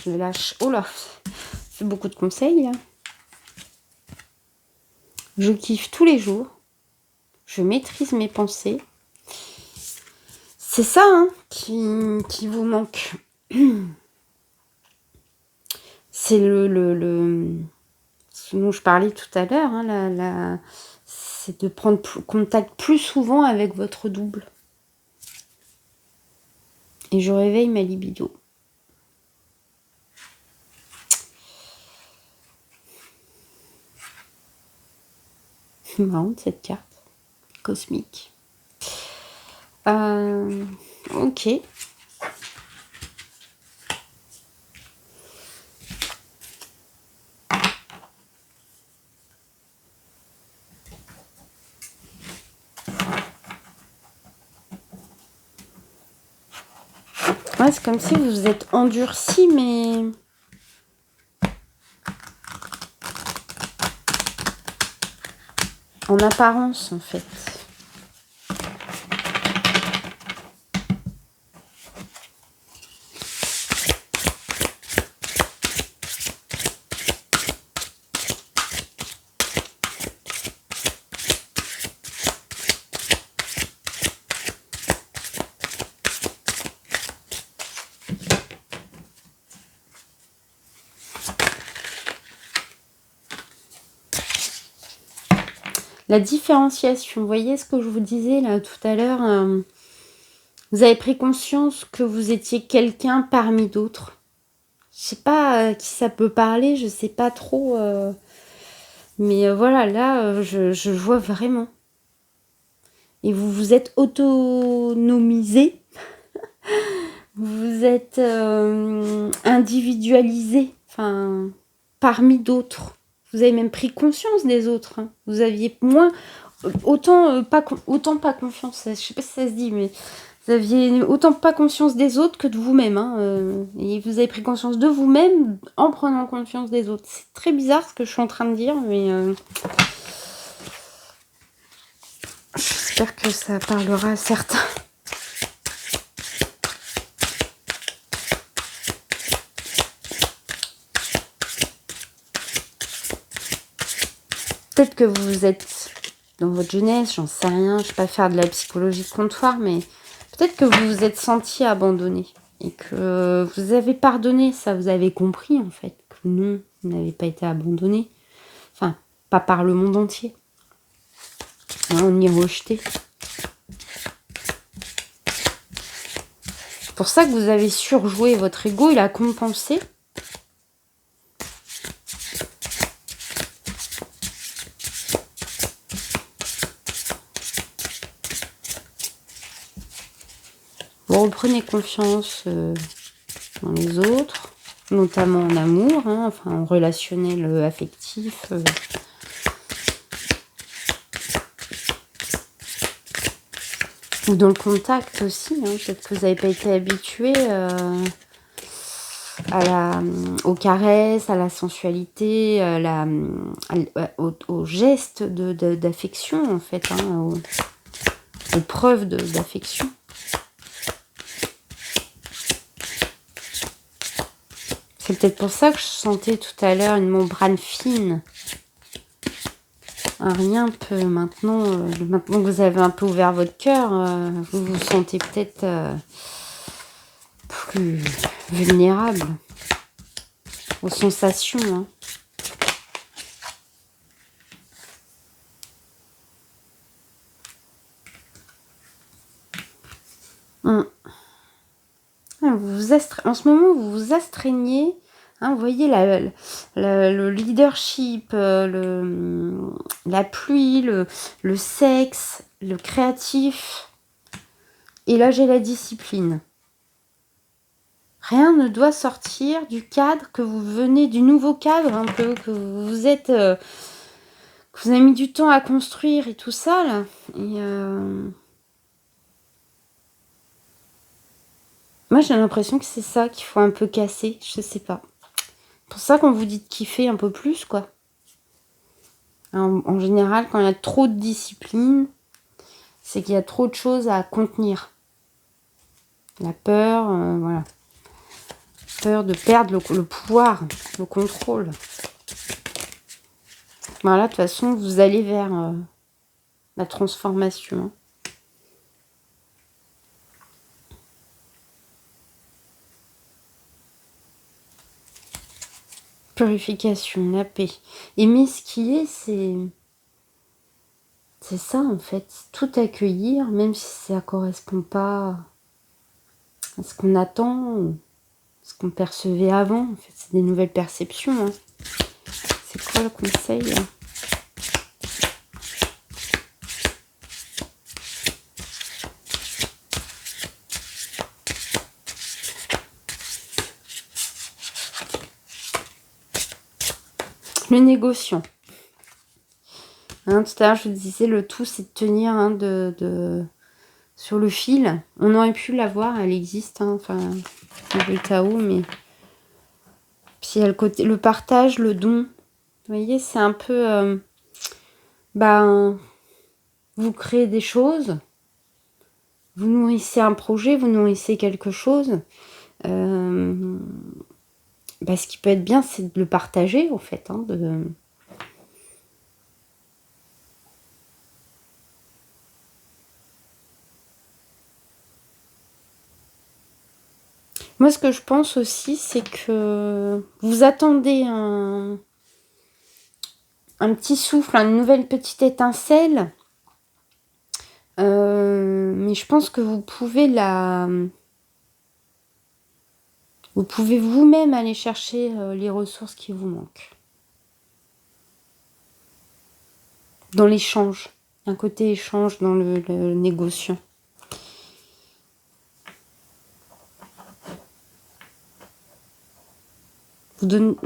je lâche. Oh là, c'est beaucoup de conseils, là. Je kiffe tous les jours. Je maîtrise mes pensées. C'est ça, hein, qui vous manque. C'est ce dont je parlais tout à l'heure, hein, c'est de prendre contact plus souvent avec votre double. Et je réveille ma libido. C'est marrant cette carte cosmique. Ok. Ouais, c'est comme si vous vous êtes endurci, mais en apparence, en fait. La différenciation, vous voyez ce que je vous disais là tout à l'heure, vous avez pris conscience que vous étiez quelqu'un parmi d'autres. Je sais pas à qui ça peut parler, je sais pas trop, mais voilà, là, je vois vraiment. Et vous vous êtes autonomisé, vous êtes individualisé, enfin, parmi d'autres. Vous avez même pris conscience des autres, hein. Vous aviez autant pas confiance, je sais pas si ça se dit, mais vous aviez autant pas conscience des autres que de vous-même, hein, et vous avez pris conscience de vous-même en prenant conscience des autres. C'est très bizarre ce que je suis en train de dire, mais j'espère que ça parlera à certains. Peut-être que vous êtes dans votre jeunesse, j'en sais rien, je ne vais pas faire de la psychologie de comptoir, mais peut-être que vous vous êtes senti abandonné et que vous avez pardonné, ça vous avez compris en fait, que non, vous n'avez pas été abandonné, enfin, pas par le monde entier, hein, ni rejeté. C'est pour ça que vous avez surjoué votre ego, il a compensé. reprenez confiance dans les autres, notamment en amour, hein, enfin en relationnel affectif. Ou dans le contact aussi, hein, peut-être que vous n'avez pas été habitué aux caresses, à la sensualité, aux gestes d'affection, en fait, hein, aux preuves d'affection. C'est peut-être pour ça que je sentais tout à l'heure une membrane fine. Rien peut maintenant, maintenant que vous avez un peu ouvert votre cœur, vous vous sentez peut-être plus vulnérable aux sensations. Hein. En ce moment, vous vous astreignez. Hein, vous voyez le leadership, la pluie, le sexe, le créatif. Et là, j'ai la discipline. Rien ne doit sortir du cadre que vous venez, du nouveau cadre un peu, que vous êtes... que vous avez mis du temps à construire et tout ça, là. Et... moi, j'ai l'impression que c'est ça qu'il faut un peu casser. Je sais pas. C'est pour ça qu'on vous dit de kiffer un peu plus, quoi. En général, quand il y a trop de discipline, c'est qu'il y a trop de choses à contenir. La peur, voilà. Peur de perdre le pouvoir, le contrôle. Voilà, de toute façon, vous allez vers la transformation. Purification, la paix. Aimer ce qui est, c'est ça en fait. Tout accueillir, même si ça ne correspond pas à ce qu'on attend, ce qu'on percevait avant. En fait, c'est des nouvelles perceptions. Hein. C'est quoi le conseil hein? Le négociant. Hein, tout à l'heure, je vous disais, le tout, c'est de tenir hein, sur le fil. On aurait pu la voir, elle existe, hein, enfin, le Tao, mais... Puis il y a le côté, le partage, le don. Vous voyez, c'est un peu... vous créez des choses, vous nourrissez un projet, vous nourrissez quelque chose. Ce qui peut être bien, c'est de le partager, en fait, hein, Moi, ce que je pense aussi, c'est que vous attendez un petit souffle, une nouvelle petite étincelle. Mais je pense que vous pouvez vous pouvez vous-même aller chercher les ressources qui vous manquent. Dans l'échange. Un côté échange dans le négociant. Il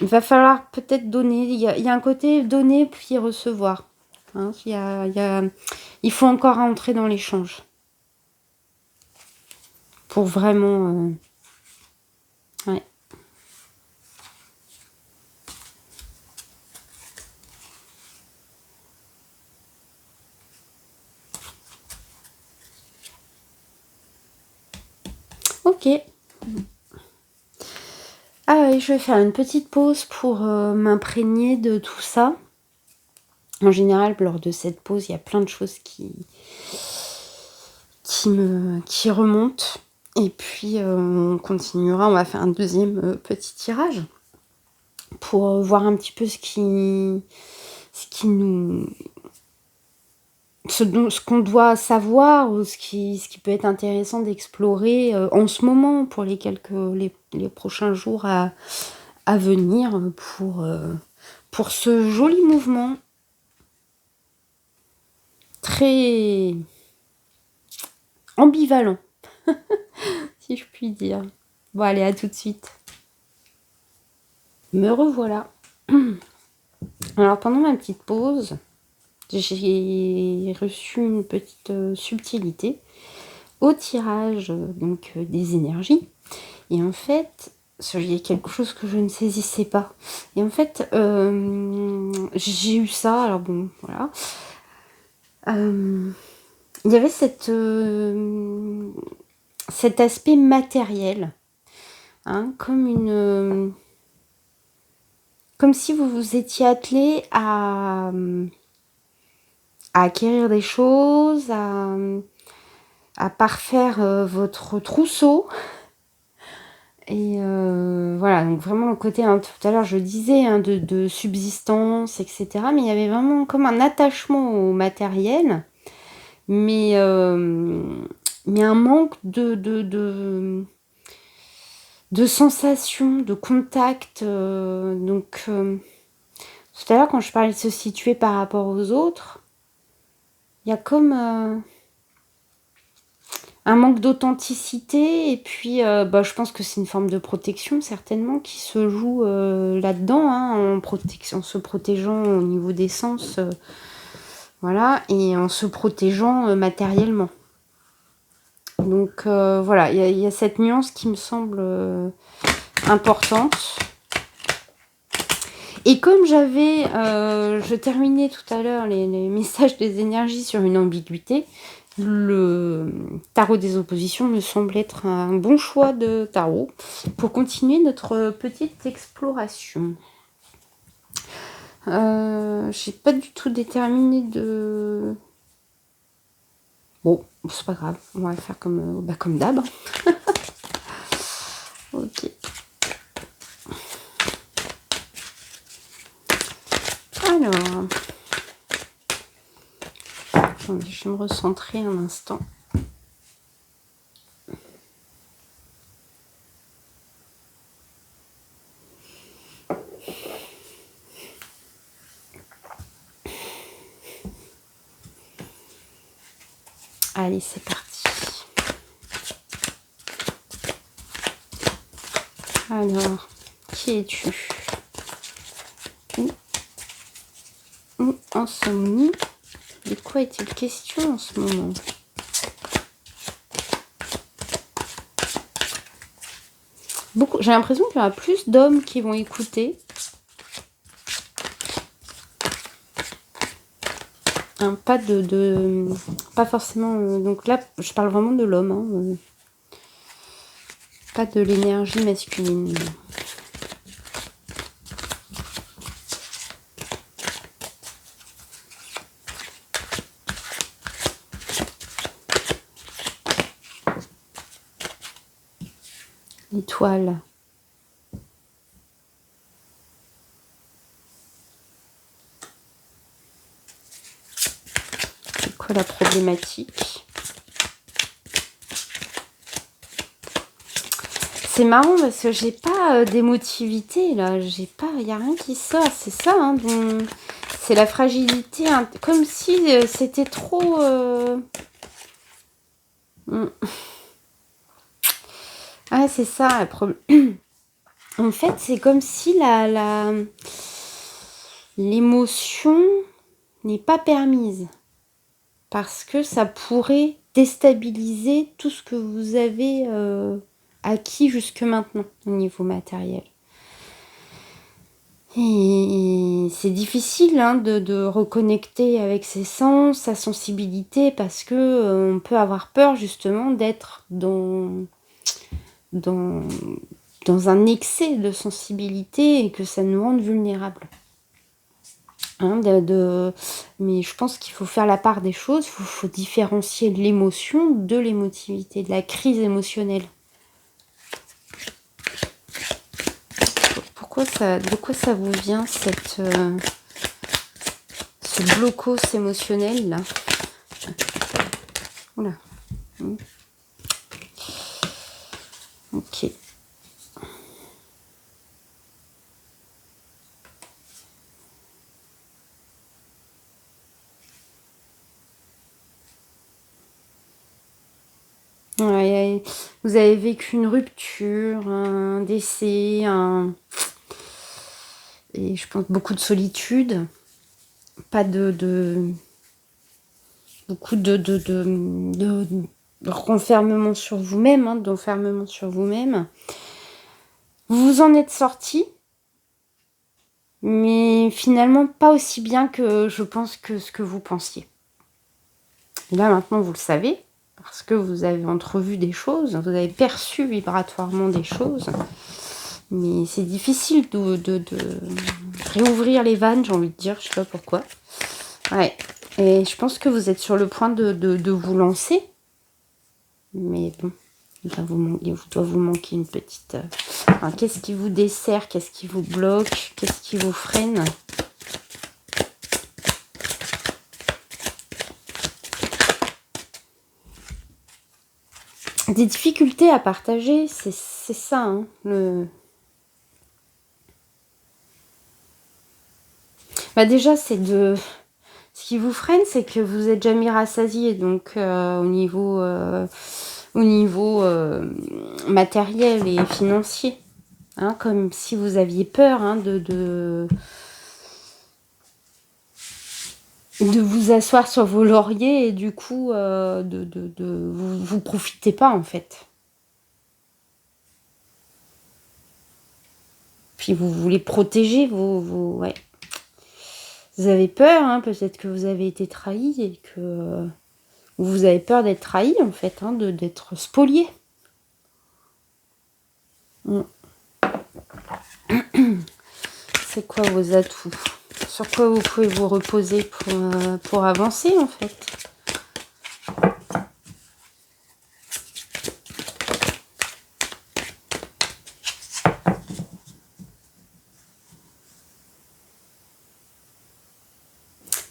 va falloir peut-être donner. Il y a un côté donner puis recevoir. Hein, il faut encore entrer dans l'échange. Pour vraiment... ouais. Ok. Ah, je vais faire une petite pause pour m'imprégner de tout ça. En général, lors de cette pause, il y a plein de choses qui remontent. Et puis, on continuera. On va faire un deuxième petit tirage pour voir un petit peu ce qu'on doit savoir ou ce qui peut être intéressant d'explorer en ce moment pour les prochains jours à venir pour ce joli mouvement très ambivalent si je puis dire. Bon, allez, à tout de suite. Me revoilà. Alors, pendant ma petite pause, j'ai reçu une petite subtilité au tirage des énergies. Et en fait, il y a quelque chose que je ne saisissais pas. Et en fait, j'ai eu ça, alors bon, voilà. Il y avait cet aspect matériel, hein, comme si vous vous étiez attelé à acquérir des choses, à parfaire votre trousseau. Et voilà, donc vraiment le côté, hein, tout à l'heure je disais, hein, de subsistance, etc. Mais il y avait vraiment comme un attachement au matériel, mais un manque de sensations, de contact. Tout à l'heure quand je parlais de se situer par rapport aux autres, il y a comme un manque d'authenticité, et puis je pense que c'est une forme de protection certainement qui se joue là-dedans, hein, en se protégeant au niveau des sens, voilà, et en se protégeant matériellement. Donc voilà, il y a cette nuance qui me semble importante. Et comme je terminais tout à l'heure les messages des énergies sur une ambiguïté, le tarot des oppositions me semble être un bon choix de tarot pour continuer notre petite exploration. J'ai pas du tout déterminé de... Bon, c'est pas grave, on va faire comme d'hab. Ok. Alors... Attendez, je vais me recentrer un instant. Allez, c'est parti. Alors, qui es-tu? Où en sommes-nous? De quoi est-il question en ce moment? J'ai l'impression qu'il y aura plus d'hommes qui vont écouter. Hein, pas forcément... donc là, je parle vraiment de l'homme. Hein, pas de l'énergie masculine. L'étoile. C'est quoi la problématique? C'est marrant parce que j'ai pas d'émotivité là. Il n'y a rien qui sort. C'est ça, hein, c'est la fragilité. Hein, comme si c'était trop... Ah, c'est ça. En fait, c'est comme si l'émotion n'est pas permise. Parce que ça pourrait déstabiliser tout ce que vous avez acquis jusque maintenant au niveau matériel. Et c'est difficile, hein, de reconnecter avec ses sens, sa sensibilité, parce que on peut avoir peur justement d'être dans un excès de sensibilité et que ça nous rende vulnérables. Hein, mais je pense qu'il faut faire la part des choses, il faut différencier l'émotion de l'émotivité, de la crise émotionnelle. De quoi ça vous vient ce blocos émotionnel là? Oula. Ok. Ouais, vous avez vécu une rupture, un décès, et je pense beaucoup de solitude, pas beaucoup de renfermement sur vous-même, hein, d'enfermement sur vous-même. Vous vous en êtes sorti, mais finalement pas aussi bien que je pense que ce que vous pensiez. Et là maintenant vous le savez, parce que vous avez entrevu des choses, vous avez perçu vibratoirement des choses, mais c'est difficile de réouvrir les vannes, j'ai envie de dire, je sais pas pourquoi. Ouais, et je pense que vous êtes sur le point de vous lancer, mais bon, il doit vous manquer une petite... Alors, qu'est-ce qui vous dessert? Qu'est-ce qui vous bloque? Qu'est-ce qui vous freine? Des difficultés à partager, c'est ça, hein, Bah déjà, c'est de... Ce qui vous freine, c'est que vous êtes jamais rassasié, donc au niveau matériel et financier. Hein, comme si vous aviez peur, hein, de vous asseoir sur vos lauriers et du coup vous profitez pas en fait. Puis vous voulez protéger ouais. Vous avez peur, hein, peut-être que vous avez été trahi et que vous avez peur d'être trahi en fait, hein, d'être spolié. C'est quoi vos atouts? Sur quoi vous pouvez vous reposer pour avancer en fait?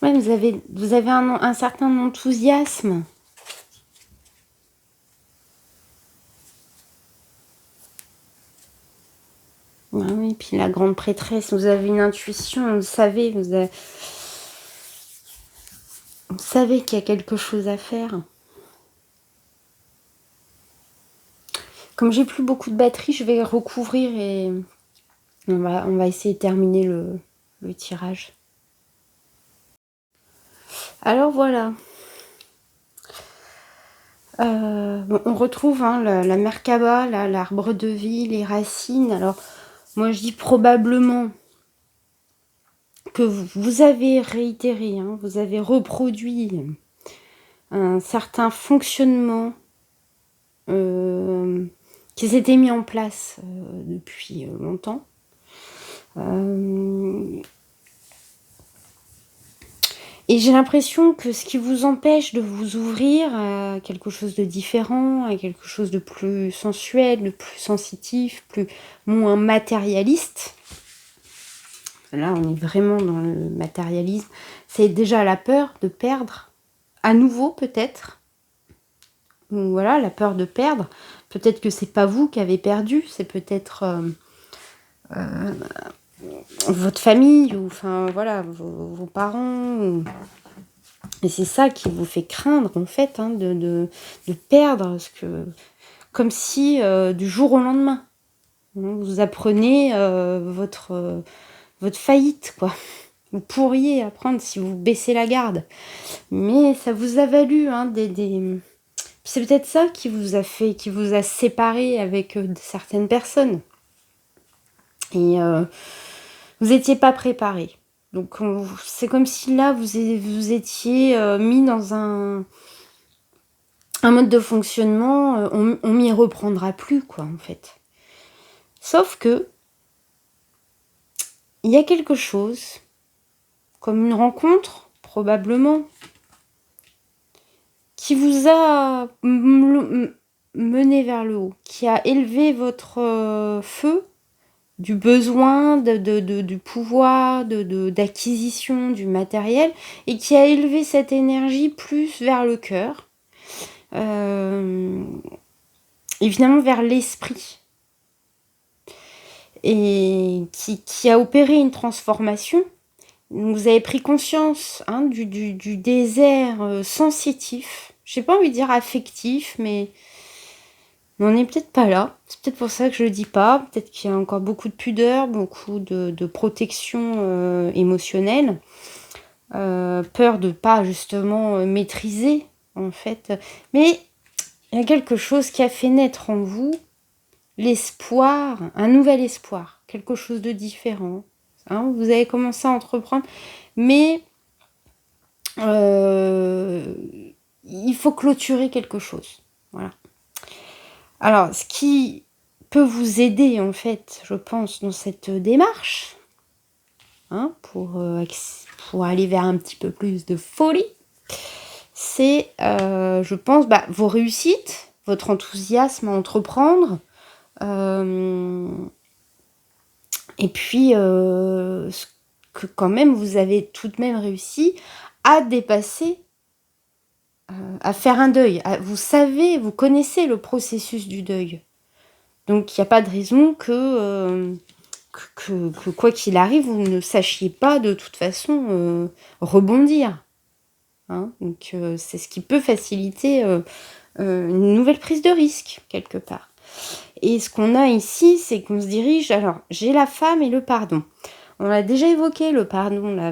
Ouais, vous avez un certain enthousiasme. Ah oui, puis la grande prêtresse, vous avez une intuition, vous savez, vous savez qu'il y a quelque chose à faire. Comme j'ai plus beaucoup de batterie, je vais recouvrir et on va essayer de terminer le tirage. Alors voilà. Bon, on retrouve, hein, la Merkaba, l'arbre de vie, les racines. Alors, moi je dis probablement que vous avez réitéré, hein, vous avez reproduit un certain fonctionnement qui s'était mis en place depuis longtemps. Et j'ai l'impression que ce qui vous empêche de vous ouvrir à quelque chose de différent, à quelque chose de plus sensuel, de plus sensitif, moins matérialiste, là on est vraiment dans le matérialisme, c'est déjà la peur de perdre, à nouveau peut-être, ou voilà, la peur de perdre, peut-être que c'est pas vous qui avez perdu, c'est peut-être votre famille, ou enfin voilà, vos parents, et c'est ça qui vous fait craindre en fait, hein, de perdre, comme si du jour au lendemain, hein, vous apprenez votre faillite, quoi. Vous pourriez apprendre si vous baissez la garde, mais ça vous a valu, hein, c'est peut-être ça qui vous a séparé avec certaines personnes, et vous n'étiez pas préparé. Donc c'est comme si là vous étiez mis dans un mode de fonctionnement, on m'y reprendra plus, quoi, en fait. Sauf que il y a quelque chose, comme une rencontre, probablement, qui vous a mené vers le haut, qui a élevé votre feu du besoin, du pouvoir, d'acquisition du matériel, et qui a élevé cette énergie plus vers le cœur, évidemment vers l'esprit, et qui a opéré une transformation. Vous avez pris conscience, hein, du désert sensitif, j'ai pas envie de dire affectif, mais Mais on n'est peut-être pas là. C'est peut-être pour ça que je le dis pas. Peut-être qu'il y a encore beaucoup de pudeur, beaucoup de protection émotionnelle. Peur de pas justement maîtriser, en fait. Mais il y a quelque chose qui a fait naître en vous l'espoir, un nouvel espoir, quelque chose de différent. Hein, vous avez commencé à entreprendre, mais il faut clôturer quelque chose. Voilà. Alors, ce qui peut vous aider, en fait, je pense, dans cette démarche, hein, pour aller vers un petit peu plus de folie, c'est, je pense, vos réussites, votre enthousiasme à entreprendre, et puis que quand même vous avez tout de même réussi à dépasser, à faire un deuil. Vous savez, vous connaissez le processus du deuil. Donc il n'y a pas de raison que quoi qu'il arrive, vous ne sachiez pas de toute façon rebondir. Hein. Donc c'est ce qui peut faciliter une nouvelle prise de risque, quelque part. Et ce qu'on a ici, c'est qu'on se dirige... Alors, j'ai la femme et le pardon. On a déjà évoqué le pardon là,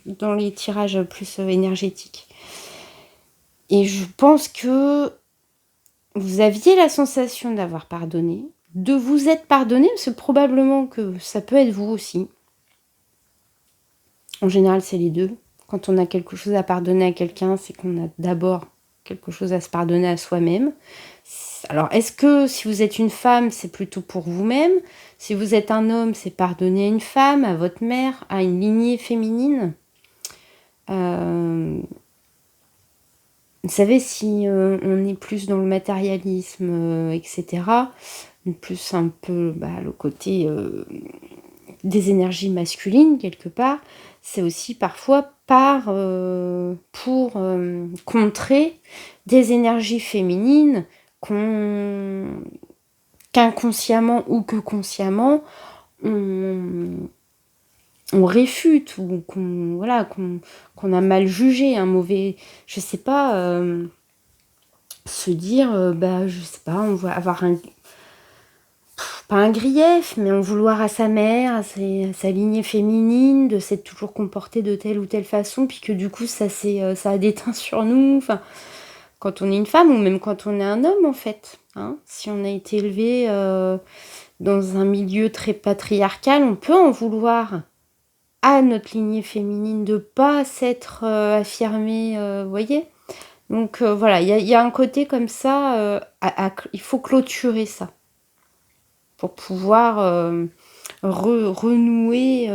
dans les tirages plus énergétiques. Et je pense que vous aviez la sensation d'avoir pardonné, de vous être pardonné, parce que probablement que ça peut être vous aussi. En général, c'est les deux. Quand on a quelque chose à pardonner à quelqu'un, c'est qu'on a d'abord quelque chose à se pardonner à soi-même. Alors, est-ce que si vous êtes une femme, c'est plutôt pour vous-même? Si vous êtes un homme, c'est pardonner à une femme, à votre mère, à une lignée féminine? Vous savez, si on est plus dans le matérialisme, etc., plus un peu le côté des énergies masculines, quelque part, c'est aussi parfois pour contrer des énergies féminines qu'inconsciemment ou que consciemment on réfute ou qu'on a mal jugé, un mauvais, je sais pas, se dire, je sais pas, on va avoir pas un grief, mais en vouloir à sa mère, à sa lignée féminine, de s'être toujours comportée de telle ou telle façon, puis que du coup ça a déteint sur nous, enfin, quand on est une femme ou même quand on est un homme en fait, hein, si on a été élevé dans un milieu très patriarcal, on peut en vouloir à notre lignée féminine de pas s'être affirmée, vous voyez. Donc voilà, il y a un côté comme ça, il faut clôturer ça pour pouvoir renouer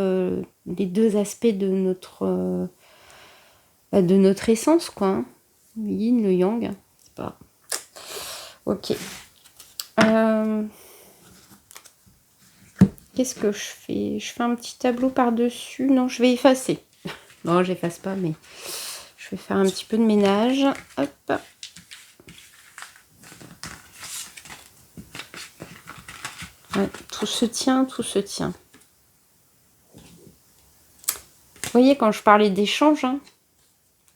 les deux aspects de notre essence, quoi. Hein. Le yin, le yang, c'est pas... Ok. Qu'est-ce que je fais? Je fais un petit tableau par-dessus. Non, je vais effacer. Non, j'efface pas, mais je vais faire un petit peu de ménage. Hop. Ouais, tout se tient, tout se tient. Vous voyez, quand je parlais d'échange, hein,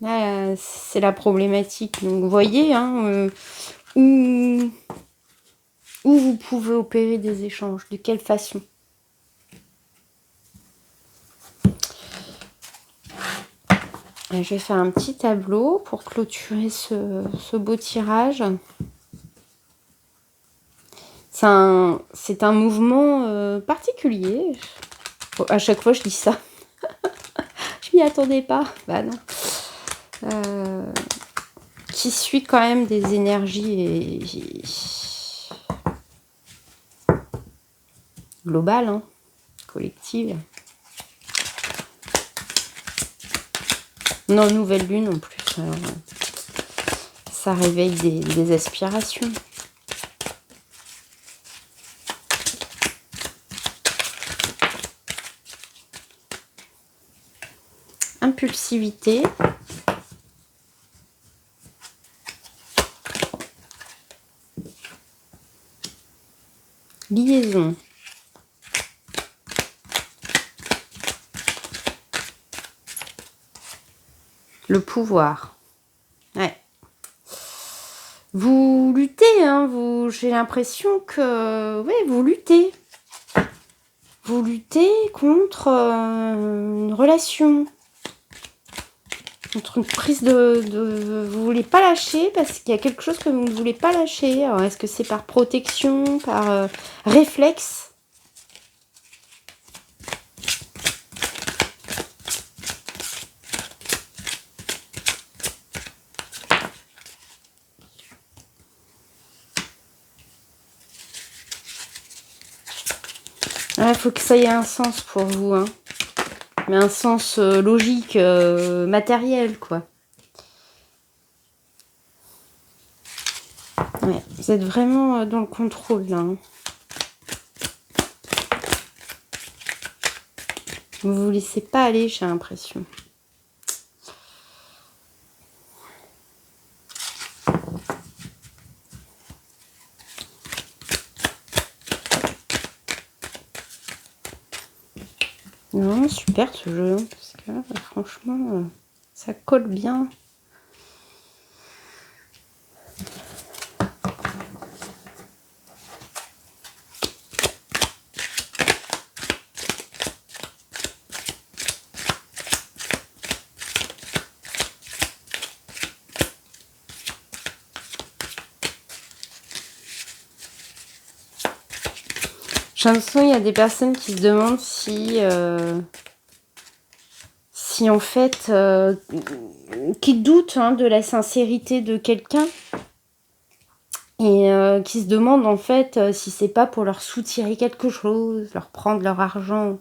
là, c'est la problématique. Donc, vous voyez, hein, où vous pouvez opérer des échanges, de quelle façon. Et je vais faire un petit tableau pour clôturer ce beau tirage. C'est un mouvement particulier. Bon, à chaque fois, je dis ça. Je m'y attendais pas. Bah non. Qui suit quand même des énergies globales, hein, collectives. Non, nouvelle lune en plus. Alors, ça réveille des aspirations. Impulsivité. Liaison. Le pouvoir. Ouais. Vous luttez, hein, j'ai l'impression que ouais, vous luttez. Vous luttez contre une relation. Contre une prise vous voulez pas lâcher parce qu'il y a quelque chose que vous ne voulez pas lâcher. Alors, est-ce que c'est par protection, par réflexe? Il faut que ça ait un sens pour vous, hein. Mais un sens logique, matériel, quoi. Ouais, vous êtes vraiment dans le contrôle, là. Hein. Vous vous laissez pas aller, j'ai l'impression. Non, super ce jeu, hein, parce que là, franchement, ça colle bien. J'ai l'impression qu'il y a des personnes qui se demandent si en fait, qui doutent hein, de la sincérité de quelqu'un et qui se demandent en fait si c'est pas pour leur soutirer quelque chose, leur prendre leur argent,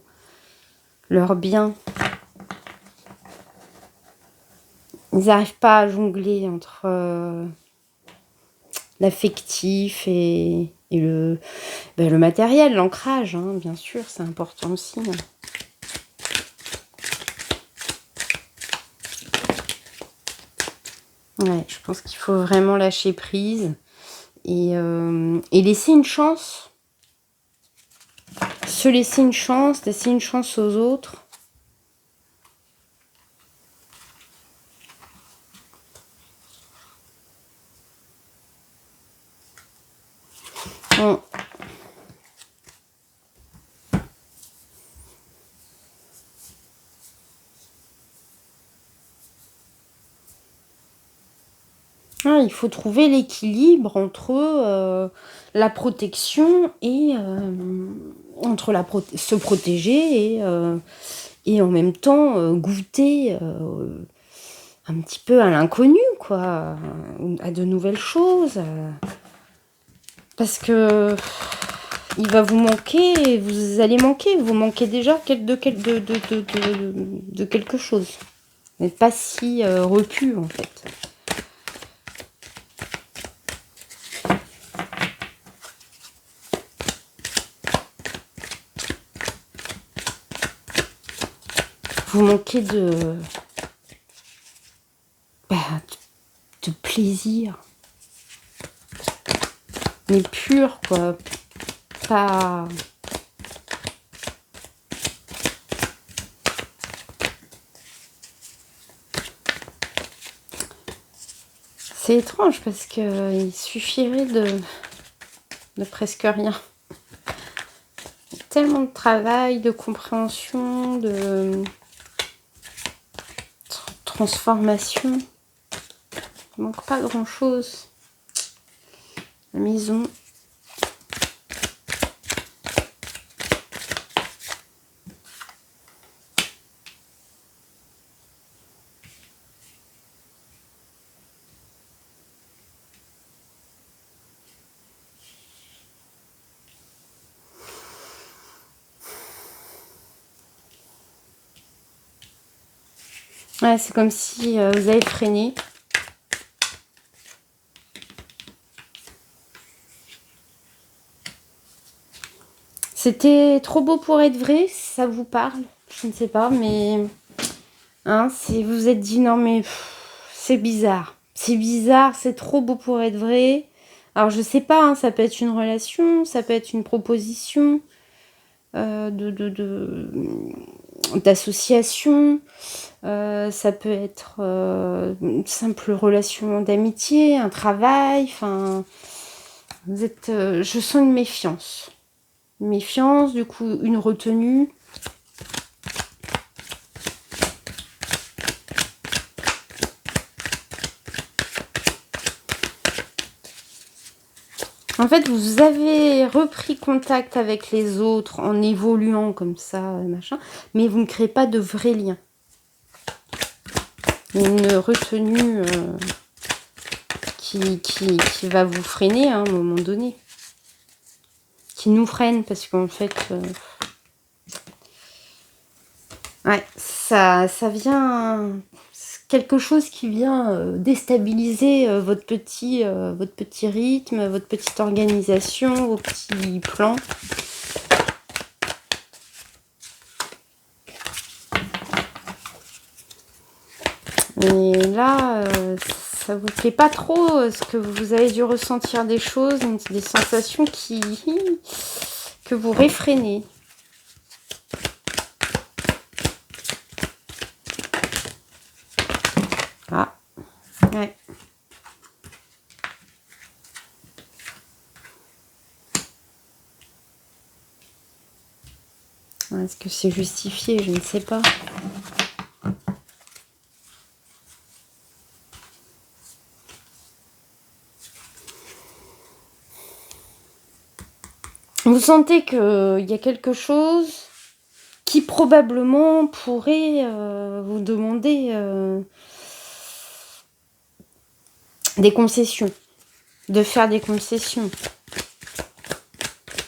leurs biens. Ils n'arrivent pas à jongler entre l'affectif et le matériel, l'ancrage, hein, bien sûr, c'est important aussi. Hein. Ouais, je pense qu'il faut vraiment lâcher prise et laisser une chance. Se laisser une chance, laisser une chance aux autres. Bon. Ah, il faut trouver l'équilibre entre la protection et entre se protéger et en même temps goûter un petit peu à l'inconnu, quoi, à de nouvelles choses. Parce que il va vous manquer, vous allez manquer, vous manquez déjà de quelque chose. Vous n'êtes pas si repu en fait. Vous manquez de plaisir. Mais pur, quoi. Pas... C'est étrange parce que il suffirait de presque rien. Tellement de travail, de compréhension, de transformation. Il manque pas grand chose. La maison. Ouais, c'est comme si vous avez freiné. C'était trop beau pour être vrai, si ça vous parle. Je ne sais pas, mais hein, vous vous êtes dit non mais c'est bizarre. C'est bizarre, c'est trop beau pour être vrai. Alors je sais pas, hein, ça peut être une relation, ça peut être une proposition d'association, ça peut être une simple relation d'amitié, un travail, enfin Vous êtes, je sens une méfiance. Une méfiance, du coup, une retenue. En fait, vous avez repris contact avec les autres en évoluant comme ça, machin, mais vous ne créez pas de vrais liens. Une retenue qui va vous freiner à un moment donné. Qui nous freine, parce qu'en fait... ouais, ça vient... quelque chose qui vient déstabiliser votre petit rythme, votre petite organisation, vos petits plans. Et là, ça vous plaît pas trop, ce que vous avez dû ressentir des choses, des sensations que vous réfrénez. Ah, ouais. Est-ce que c'est justifié? Je ne sais pas. Vous sentez qu'il y a quelque chose qui probablement pourrait vous demander des concessions, de faire des concessions.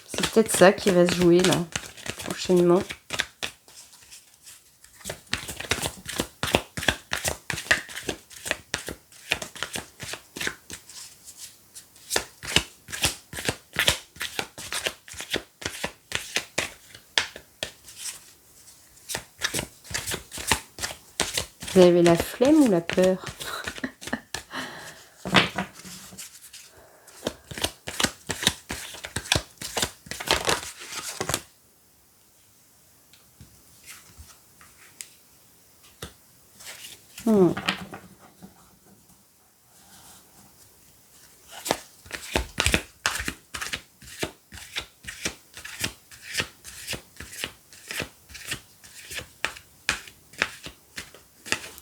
C'est peut-être ça qui va se jouer là, prochainement. Vous avez la flemme ou la peur?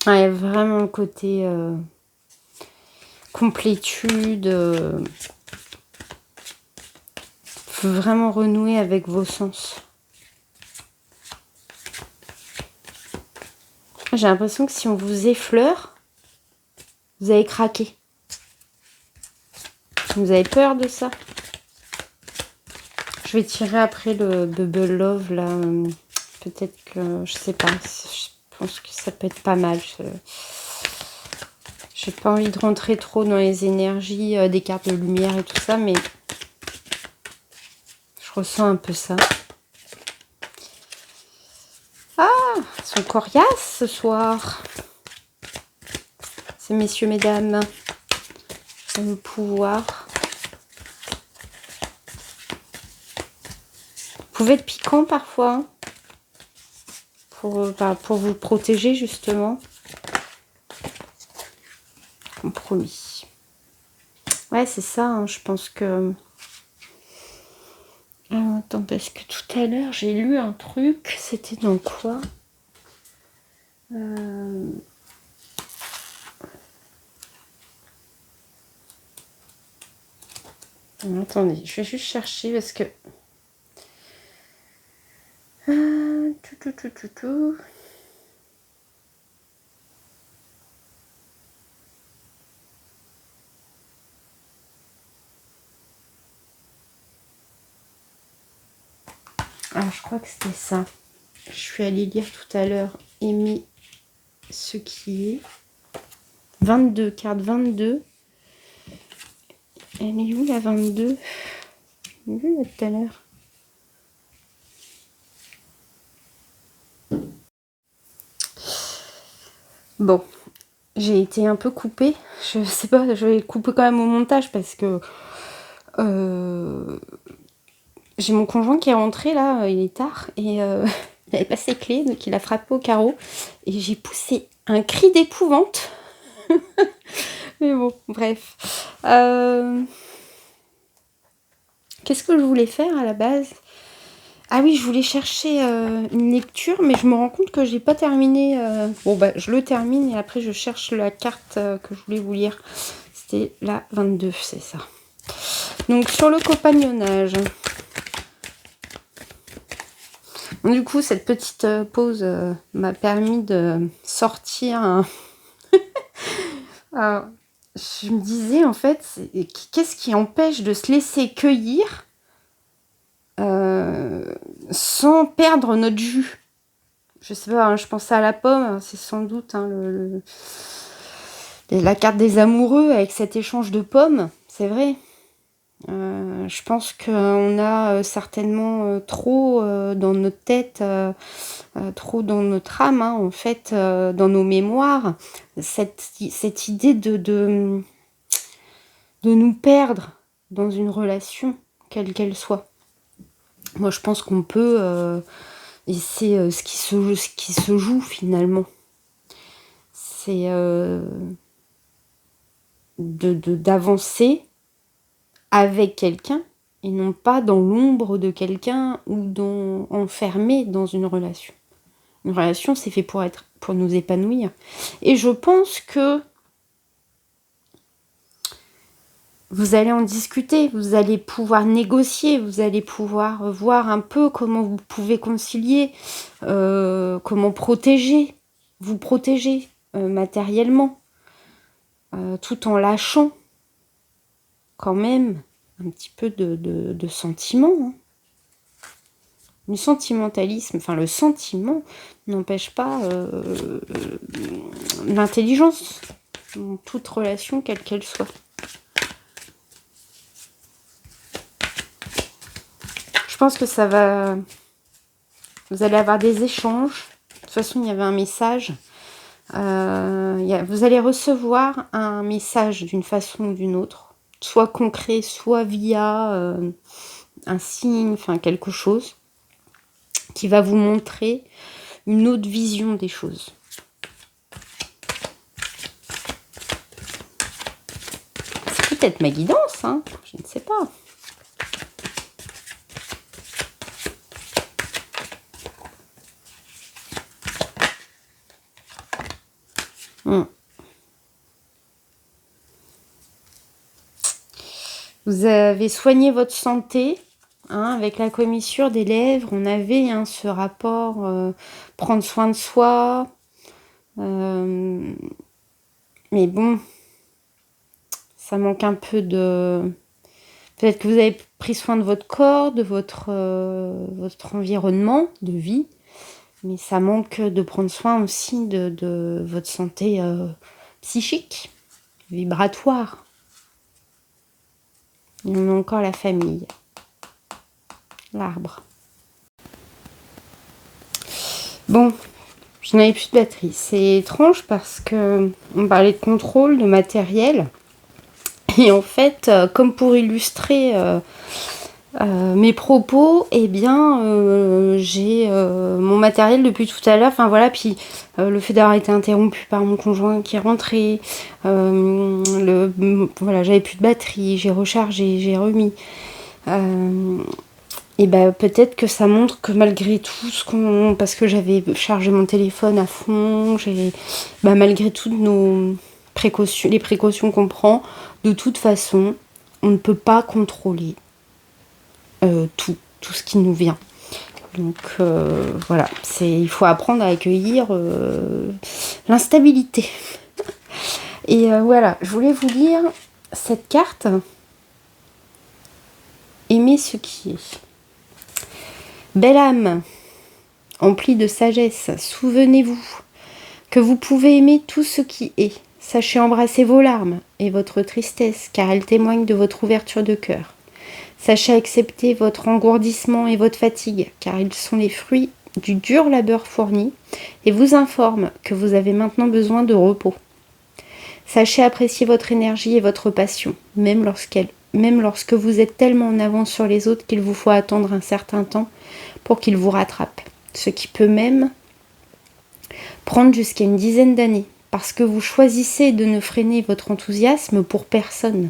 Ouais, vraiment le côté complétude. Faut vraiment renouer avec vos sens. J'ai l'impression que si on vous effleure, vous allez craquer. Vous avez peur de ça? Je vais tirer après le Bubble Love là. Peut-être que, je sais pas, je pense que ça peut être pas mal. J'ai pas envie de rentrer trop dans les énergies des cartes de lumière et tout ça, mais je ressens un peu ça. Ah, ils sont coriaces ce soir. Ces messieurs, mesdames, ça a le pouvoir. Vous pouvez être piquant parfois, hein, pour vous protéger justement. Compromis. Ouais, c'est ça, hein, je pense que... Ah, attends, parce que tout à l'heure, j'ai lu un truc. C'était dans quoi? Attendez, je vais juste chercher parce que... tout. Ah, je crois que c'était ça. Je suis allée lire tout à l'heure. Aimer ce qui est. 22, carte 22. Elle est où la 22? J'ai vu là tout à l'heure. Bon, j'ai été un peu coupée. Je sais pas, je vais couper quand même au montage parce que j'ai mon conjoint qui est rentré là, il est tard et il n'avait pas ses clés, donc il a frappé au carreau et j'ai poussé un cri d'épouvante. Mais bon, bref. Qu'est-ce que je voulais faire à la base? Ah oui, je voulais chercher une lecture, mais je me rends compte que j'ai pas terminé. Bon, bah, je le termine et après je cherche la carte que je voulais vous lire. C'était la 22, c'est ça. Donc, sur le compagnonnage. Bon, du coup, cette petite pause m'a permis de sortir. Je me disais, en fait, qu'est-ce qui empêche de se laisser cueillir sans perdre notre jus? Je sais pas, hein, je pensais à la pomme, hein, c'est sans doute hein, la carte des amoureux avec cet échange de pommes, c'est vrai. Je pense qu'on a certainement trop dans notre tête, trop dans notre âme, hein, en fait, dans nos mémoires, cette idée de nous perdre dans une relation, quelle qu'elle soit. Moi, je pense qu'on peut, et c'est ce qui se joue finalement. C'est d'avancer avec quelqu'un et non pas dans l'ombre de quelqu'un ou enfermé dans une relation. Une relation, c'est fait pour nous épanouir. Et je pense que vous allez en discuter, vous allez pouvoir négocier, vous allez pouvoir voir un peu comment vous pouvez concilier, comment vous protéger matériellement, tout en lâchant quand même un petit peu de sentiment. Hein. Le sentimentalisme, enfin le sentiment n'empêche pas l'intelligence dans toute relation, quelle qu'elle soit. Je pense que ça va... Vous allez avoir des échanges. De toute façon, il y avait un message. Vous allez recevoir un message d'une façon ou d'une autre. Soit concret, soit via un signe, enfin quelque chose qui va vous montrer une autre vision des choses. C'est peut-être ma guidance, hein, je ne sais pas. Vous avez soigné votre santé, hein, avec la commissure des lèvres. On avait ce rapport, prendre soin de soi. Mais bon, ça manque un peu de... Peut-être que vous avez pris soin de votre corps, de votre environnement de vie. Mais ça manque de prendre soin aussi de votre santé psychique, vibratoire. Et on a encore la famille, l'arbre. Bon, je n'avais plus de batterie. C'est étrange parce que on parlait de contrôle, de matériel. Et en fait, comme pour illustrer mes propos, eh bien, j'ai mon matériel depuis tout à l'heure. Enfin voilà, puis le fait d'avoir été interrompu par mon conjoint qui est rentré. Voilà, j'avais plus de batterie, j'ai rechargé, j'ai remis. Et ben peut-être que ça montre que malgré tout parce que j'avais chargé mon téléphone à fond, malgré toutes les précautions qu'on prend, de toute façon, on ne peut pas contrôler tout ce qui nous vient. Donc voilà, il faut apprendre à accueillir l'instabilité. Et voilà, je voulais vous lire cette carte. Aimer ce qui est. Belle âme, emplie de sagesse, souvenez-vous que vous pouvez aimer tout ce qui est. Sachez embrasser vos larmes et votre tristesse, car elles témoignent de votre ouverture de cœur. Sachez accepter votre engourdissement et votre fatigue, car ils sont les fruits du dur labeur fourni, et vous informent que vous avez maintenant besoin de repos. Sachez apprécier votre énergie et votre passion, même lorsque vous êtes tellement en avance sur les autres qu'il vous faut attendre un certain temps pour qu'ils vous rattrapent. Ce qui peut même prendre jusqu'à une dizaine d'années, parce que vous choisissez de ne freiner votre enthousiasme pour personne.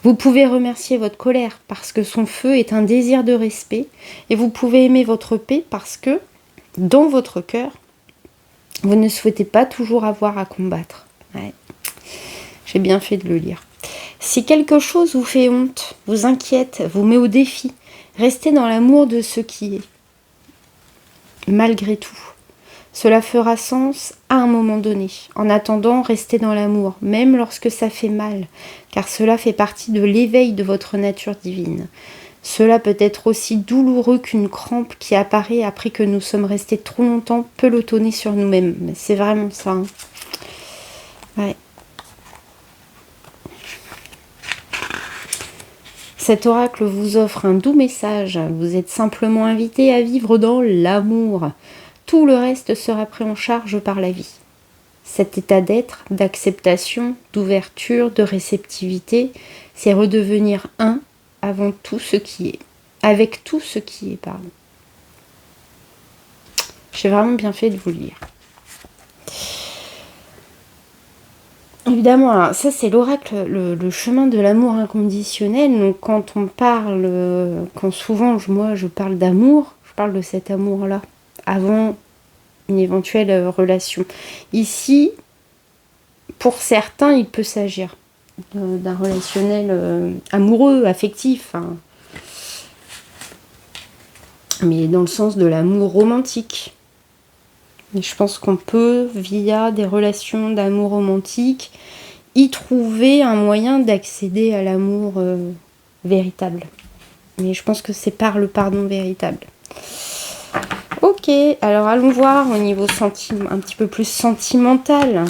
Vous pouvez remercier votre colère parce que son feu est un désir de respect. Et vous pouvez aimer votre paix parce que, dans votre cœur, vous ne souhaitez pas toujours avoir à combattre. Ouais. J'ai bien fait de le lire. Si quelque chose vous fait honte, vous inquiète, vous met au défi, restez dans l'amour de ce qui est. Malgré tout. Cela fera sens à un moment donné. En attendant, restez dans l'amour, même lorsque ça fait mal, car cela fait partie de l'éveil de votre nature divine. Cela peut être aussi douloureux qu'une crampe qui apparaît après que nous sommes restés trop longtemps pelotonnés sur nous-mêmes. Mais c'est vraiment ça. Hein. Ouais. Cet oracle vous offre un doux message. Vous êtes simplement invité à vivre dans l'amour. Tout le reste sera pris en charge par la vie. Cet état d'être, d'acceptation, d'ouverture, de réceptivité, c'est redevenir un avant tout ce qui est. Avec tout ce qui est, pardon. J'ai vraiment bien fait de vous le lire. Évidemment, alors ça c'est l'oracle, le chemin de l'amour inconditionnel. Donc quand on parle, quand souvent moi je parle d'amour, je parle de cet amour-là, avant une éventuelle relation. Ici, pour certains, il peut s'agir d'un relationnel amoureux, affectif, hein. Mais dans le sens de l'amour romantique. Et je pense qu'on peut, via des relations d'amour romantique, y trouver un moyen d'accéder à l'amour véritable. Mais je pense que c'est par le pardon véritable. Ok, alors allons voir au niveau un petit peu plus sentimental,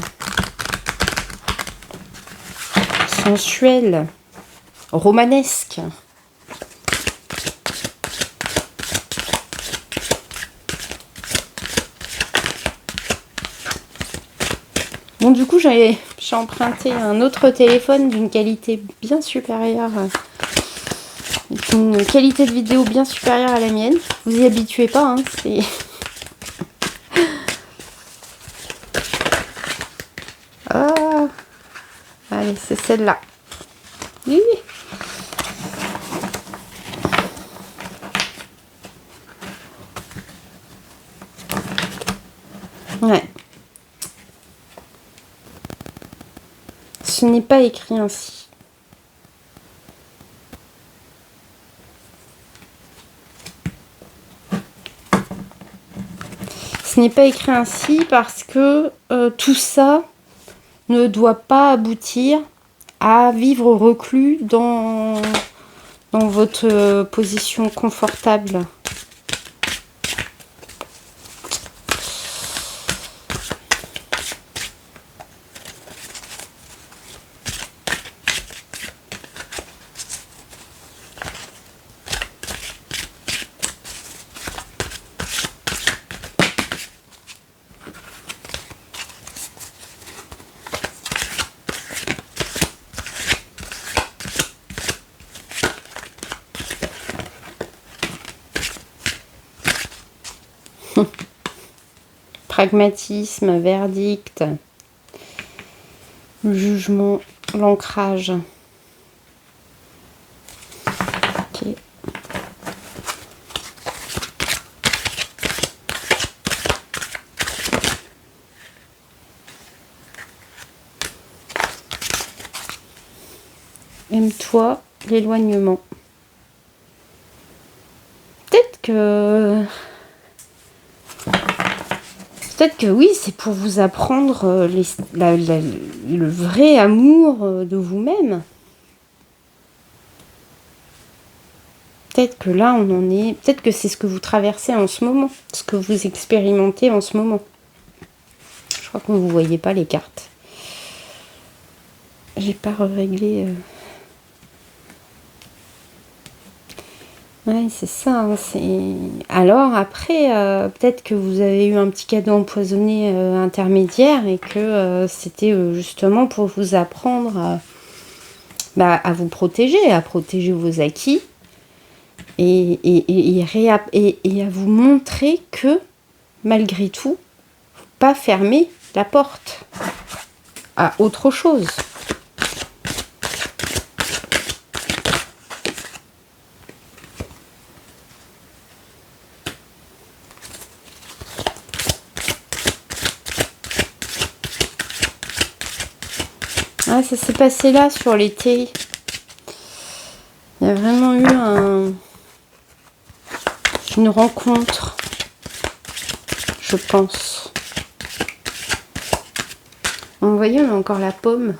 sensuel, romanesque. Bon, du coup, j'ai emprunté un autre téléphone d'une qualité bien supérieure, une qualité de vidéo bien supérieure à la mienne. Vous y habituez pas, hein, c'est... Ah, allez, c'est celle-là. Oui. Ouais. Ce n'est pas écrit ainsi. Ce n'est pas écrit ainsi parce que tout ça ne doit pas aboutir à vivre reclus dans votre position confortable. Pragmatisme, verdict, le jugement, l'ancrage. Ok. Aime-toi, l'éloignement. Peut-être que oui, c'est pour vous apprendre le vrai amour de vous-même. Peut-être que là, on en est... Peut-être que c'est ce que vous traversez en ce moment, ce que vous expérimentez en ce moment. Je crois que vous ne voyez pas les cartes. J'ai pas réglé... Oui, c'est ça. Hein, alors après, peut-être que vous avez eu un petit cadeau empoisonné intermédiaire et que c'était justement pour vous apprendre à vous protéger, à protéger vos acquis et à vous montrer que malgré tout, pas fermer la porte à autre chose. Ah, ça s'est passé là sur l'été. Il y a vraiment eu une rencontre, je pense. Vous voyez, on a encore la pomme.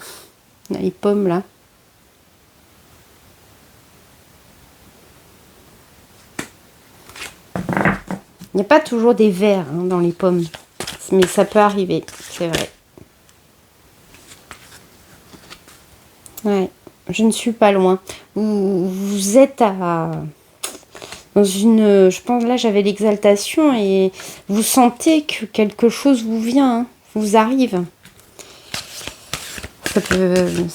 On a les pommes là. Il n'y a pas toujours des vers dans les pommes. Mais ça peut arriver, c'est vrai. Ouais, je ne suis pas loin. Vous êtes dans une... Je pense là, j'avais l'exaltation et vous sentez que quelque chose vous vient, vous arrive. Ça peut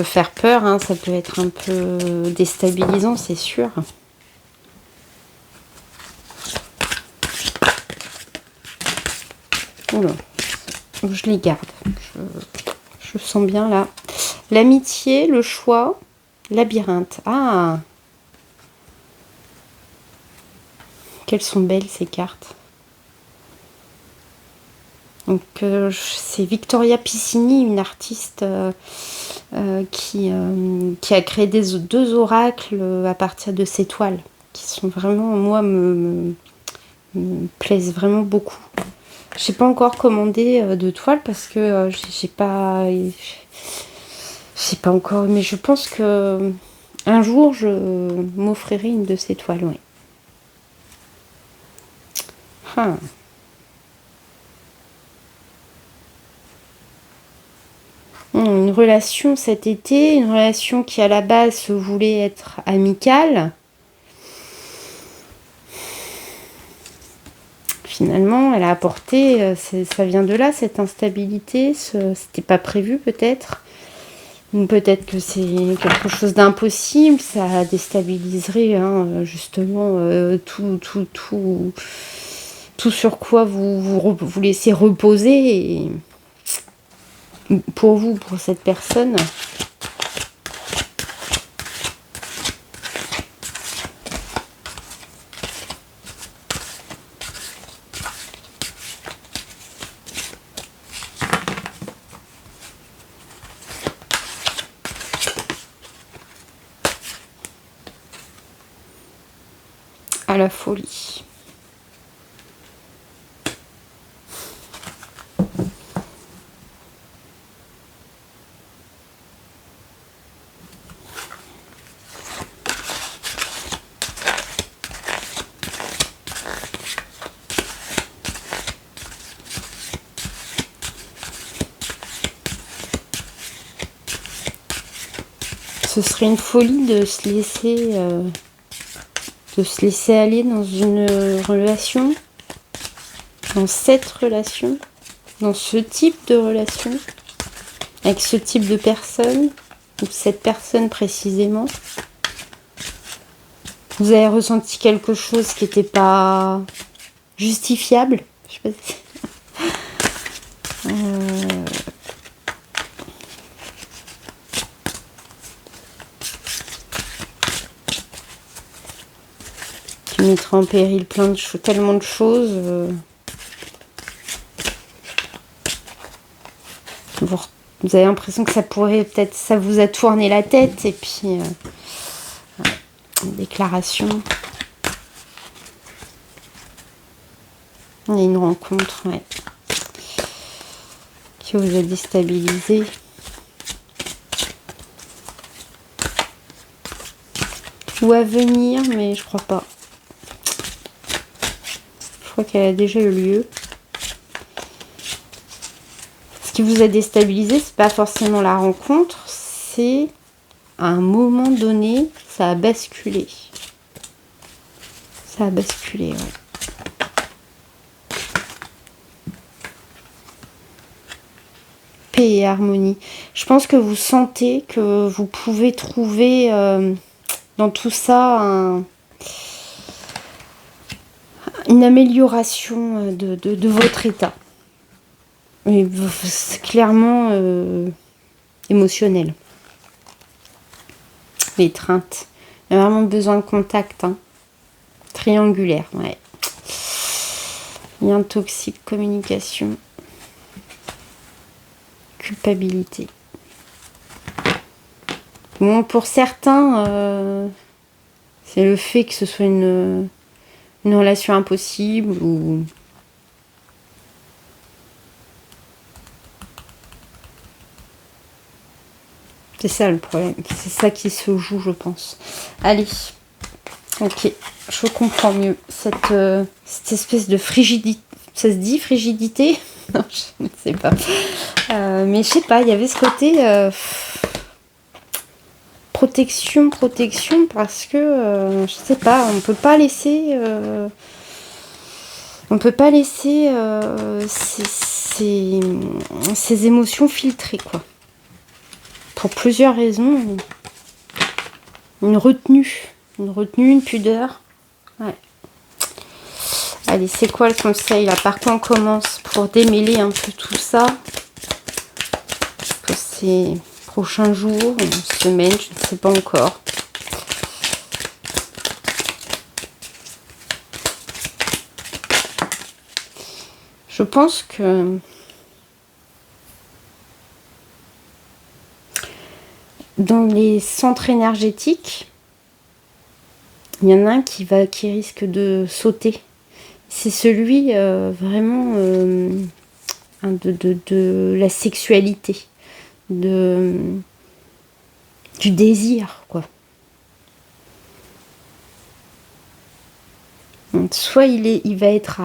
faire peur, ça peut être un peu déstabilisant, c'est sûr. Oula, je les garde. Je sens bien là. L'amitié, le choix, labyrinthe. Ah, quelles sont belles ces cartes. Donc c'est Victoria Piscini, une artiste qui a créé deux oracles à partir de ces toiles, qui sont vraiment, moi, me plaisent vraiment beaucoup. J'ai pas encore commandé de toiles parce que j'ai pas encore, mais je pense que un jour je m'offrirai une de ces toiles, oui. Ah. Une relation cet été, une relation qui à la base se voulait être amicale. Finalement, elle a apporté, ça vient de là, cette instabilité, c'était pas prévu peut-être. Ou peut-être que c'est quelque chose d'impossible, ça déstabiliserait justement tout sur quoi vous laissez reposer. Et pour vous, pour cette personne, à la folie. Ce serait une folie de se laisser aller dans une relation, dans cette relation, dans ce type de relation, avec ce type de personne, ou cette personne précisément. Vous avez ressenti quelque chose qui n'était pas justifiable. Je sais pas si... qui mettrait en péril plein de choses, tellement de choses. Vous avez l'impression que ça pourrait peut-être, ça vous a tourné la tête et puis une déclaration. Il y a une rencontre, ouais, qui vous a déstabilisé. Ou à venir, mais je crois pas. Je crois qu'elle a déjà eu lieu. Ce qui vous a déstabilisé, c'est pas forcément la rencontre, c'est à un moment donné, ça a basculé. Ça a basculé, ouais. Paix et harmonie. Je pense que vous sentez que vous pouvez trouver dans tout ça une amélioration de votre état. Et c'est clairement émotionnel. L'étreinte. Il y a vraiment besoin de contact. Triangulaire, ouais. Lien toxique, communication. Culpabilité. Bon, pour certains, c'est le fait que ce soit une relation impossible ou... C'est ça le problème. C'est ça qui se joue, je pense. Allez. Ok. Je comprends mieux. Cette espèce de frigidité. Ça se dit frigidité? Non, je ne sais pas. Mais je sais pas, il y avait ce côté... protection, parce que... je sais pas, on peut pas laisser... on peut pas laisser ces émotions filtrer, quoi. Pour plusieurs raisons. Une retenue, une pudeur. Ouais. Allez, c'est quoi le conseil là? Par quoi on commence pour démêler un peu tout ça pour ces prochains jours, semaines, je ne sais pas encore. Je pense que dans les centres énergétiques, il y en a un qui risque de sauter. C'est celui vraiment de la sexualité, du désir, quoi. Donc, soit il va être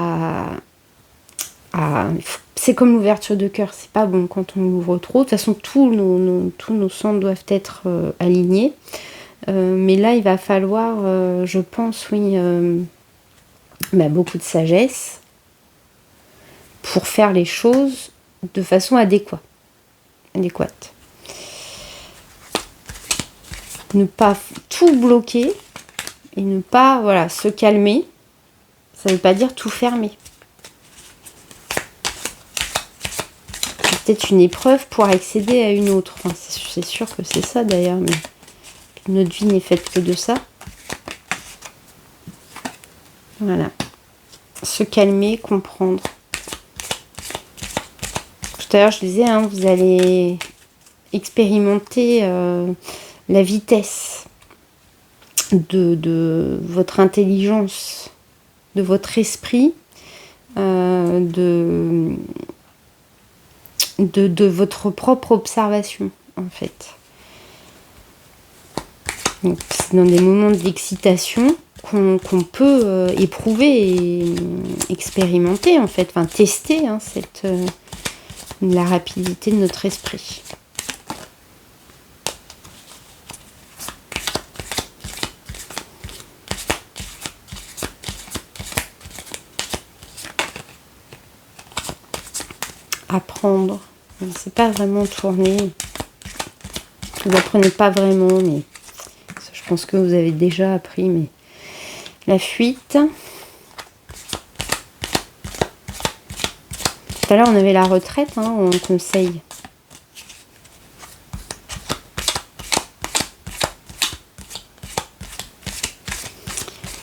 c'est comme l'ouverture de cœur, c'est pas bon quand on l'ouvre trop. De toute façon, tous nos centres doivent être alignés. Mais là, il va falloir, je pense, oui, beaucoup de sagesse pour faire les choses de façon adéquate. Ne pas tout bloquer et ne pas se calmer. Ça ne veut pas dire tout fermer. C'est peut-être une épreuve pour accéder à une autre. Enfin, c'est sûr que c'est ça d'ailleurs, mais notre vie n'est faite que de ça. Voilà. Se calmer, comprendre. Tout à l'heure, je disais, vous allez expérimenter la vitesse de votre intelligence, de votre esprit, de votre propre observation, en fait. Donc, c'est dans des moments d'excitation qu'on peut éprouver et expérimenter, en fait, tester la rapidité de notre esprit. Apprendre, c'est pas vraiment tourner. Vous n'apprenez pas vraiment, mais je pense que vous avez déjà appris, mais la fuite. Tout à l'heure, on avait la retraite en conseil.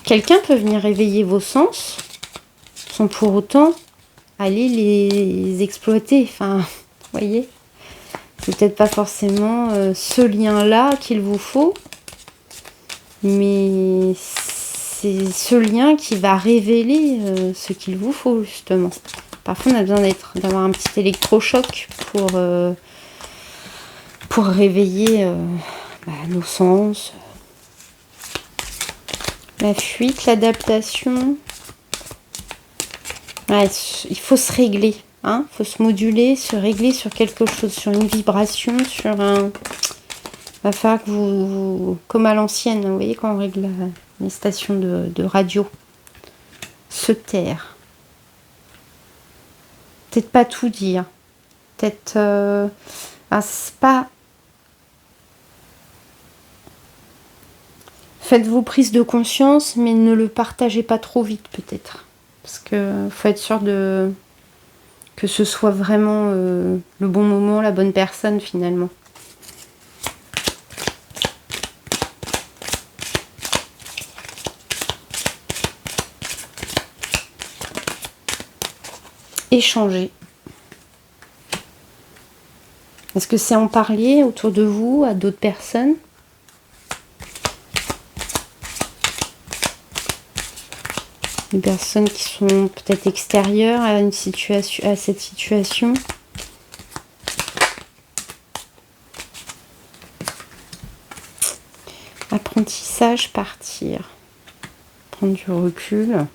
Quelqu'un peut venir réveiller vos sens sans pour autant aller les exploiter. Enfin, vous voyez, c'est peut-être pas forcément ce lien-là qu'il vous faut, mais c'est ce lien qui va révéler ce qu'il vous faut, justement. Parfois, on a besoin d'avoir un petit électrochoc pour réveiller nos sens. La fuite, l'adaptation. Ouais, il faut se régler. Il faut se moduler, se régler sur quelque chose, sur une vibration, sur un... Il va falloir que vous... Comme à l'ancienne, vous voyez, quand on règle les stations de radio. Se taire. Peut-être pas tout dire. Peut-être... c'est pas... Faites vos prises de conscience, mais ne le partagez pas trop vite, peut-être. Parce que faut être sûr que ce soit vraiment le bon moment, la bonne personne, finalement. Échanger. Est-ce que c'est en parler autour de vous, à d'autres personnes? Des personnes qui sont peut-être extérieures à une situation, à cette situation. Apprentissage, partir. Prendre du recul.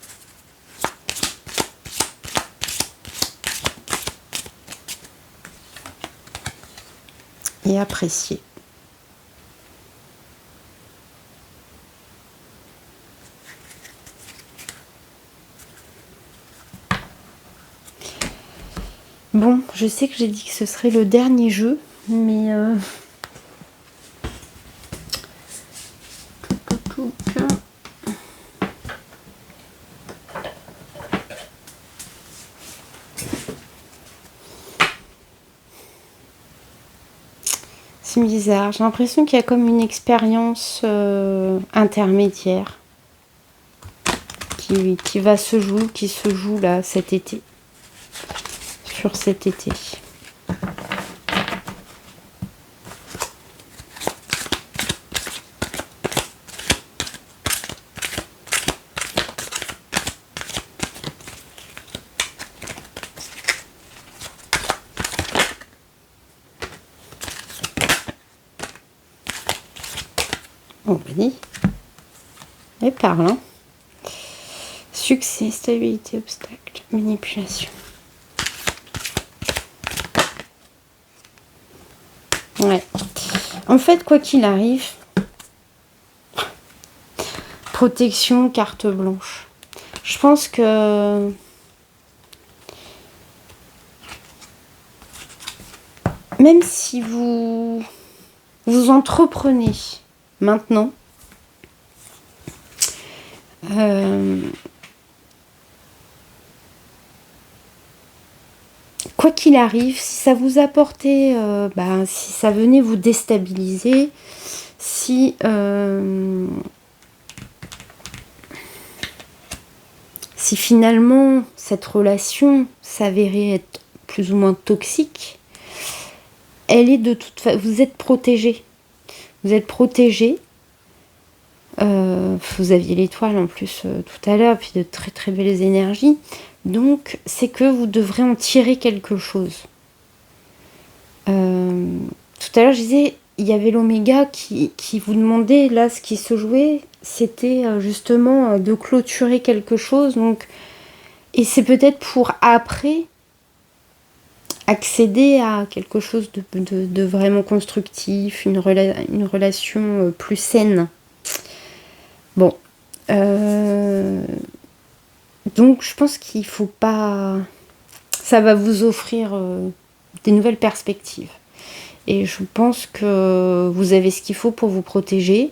Et apprécier. Bon, je sais que j'ai dit que ce serait le dernier jeu, mais c'est bizarre. J'ai l'impression qu'il y a comme une expérience intermédiaire qui va se jouer, qui se joue là cet été. Sur cet été. Oh, vas-y. Et parle. Hein. Succès, stabilité, obstacle, manipulation. Ouais. En fait, quoi qu'il arrive, protection, carte blanche. Je pense que même si vous entreprenez maintenant, quoi qu'il arrive, si ça vous apportait, si ça venait vous déstabiliser, si finalement cette relation s'avérait être plus ou moins toxique, elle est de toute façon, vous êtes protégé. Vous êtes protégé. Vous aviez l'étoile en plus tout à l'heure, puis de très très belles énergies. Donc c'est que vous devrez en tirer quelque chose. Tout à l'heure je disais, il y avait l'oméga qui vous demandait, là ce qui se jouait, c'était justement de clôturer quelque chose. Donc, et c'est peut-être pour après accéder à quelque chose de vraiment constructif, une relation plus saine. Bon. Donc je pense qu'il faut pas... Ça va vous offrir des nouvelles perspectives. Et je pense que vous avez ce qu'il faut pour vous protéger.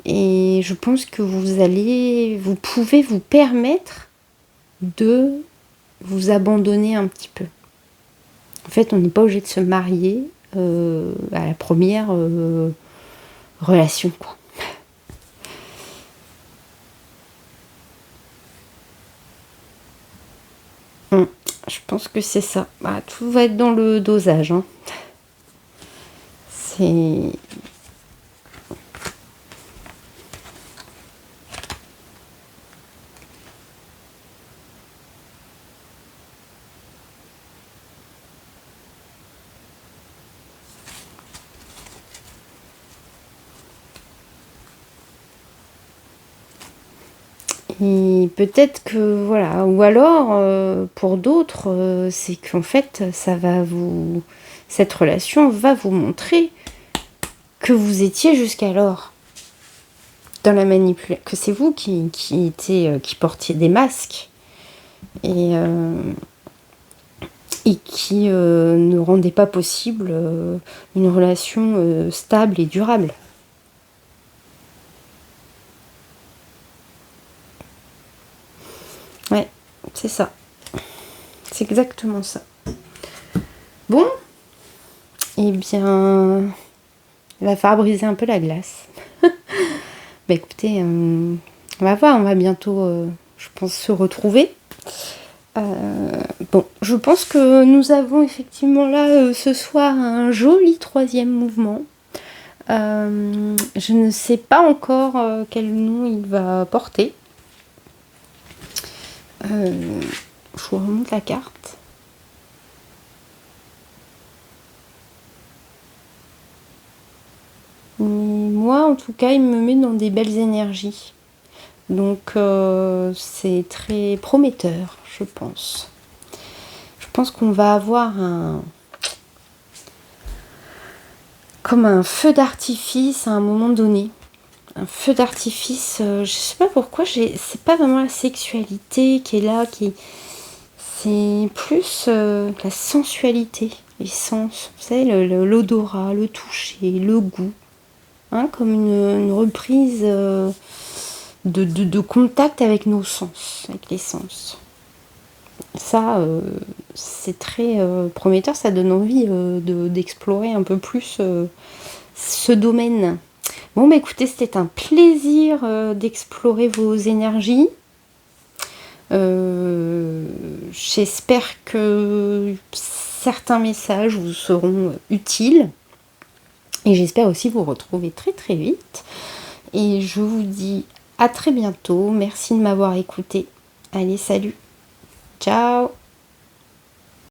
Et je pense que vous pouvez vous permettre de vous abandonner un petit peu. En fait, on n'est pas obligé de se marier à la première relation, quoi. Je pense que c'est ça. Tout va être dans le dosage. Hein. C'est... Et peut-être que voilà, ou alors pour d'autres, c'est qu'en fait, cette relation va vous montrer que vous étiez jusqu'alors dans la manipulation, que c'est vous qui portiez des masques et qui ne rendait pas possible une relation stable et durable. Ouais, c'est ça. C'est exactement ça. Bon, eh bien, il va falloir briser un peu la glace. Bah écoutez, on va voir, on va bientôt, je pense, se retrouver. Bon, je pense que nous avons effectivement là ce soir un joli troisième mouvement. Je ne sais pas encore quel nom il va porter. Je vous remonte la carte. Mais moi, en tout cas, il me met dans des belles énergies. Donc, c'est très prometteur, je pense. Je pense qu'on va avoir comme un feu d'artifice à un moment donné. Un feu d'artifice, je sais pas pourquoi, c'est pas vraiment la sexualité qui est là, c'est plus la sensualité, les sens, vous savez, l'odorat, le toucher, le goût, hein, comme une reprise de contact avec nos sens, avec les sens. Ça, c'est très prometteur, ça donne envie d'explorer un peu plus ce domaine. Bon, bah écoutez, c'était un plaisir d'explorer vos énergies. J'espère que certains messages vous seront utiles. Et j'espère aussi vous retrouver très très vite. Et je vous dis à très bientôt. Merci de m'avoir écouté. Allez, salut. Ciao.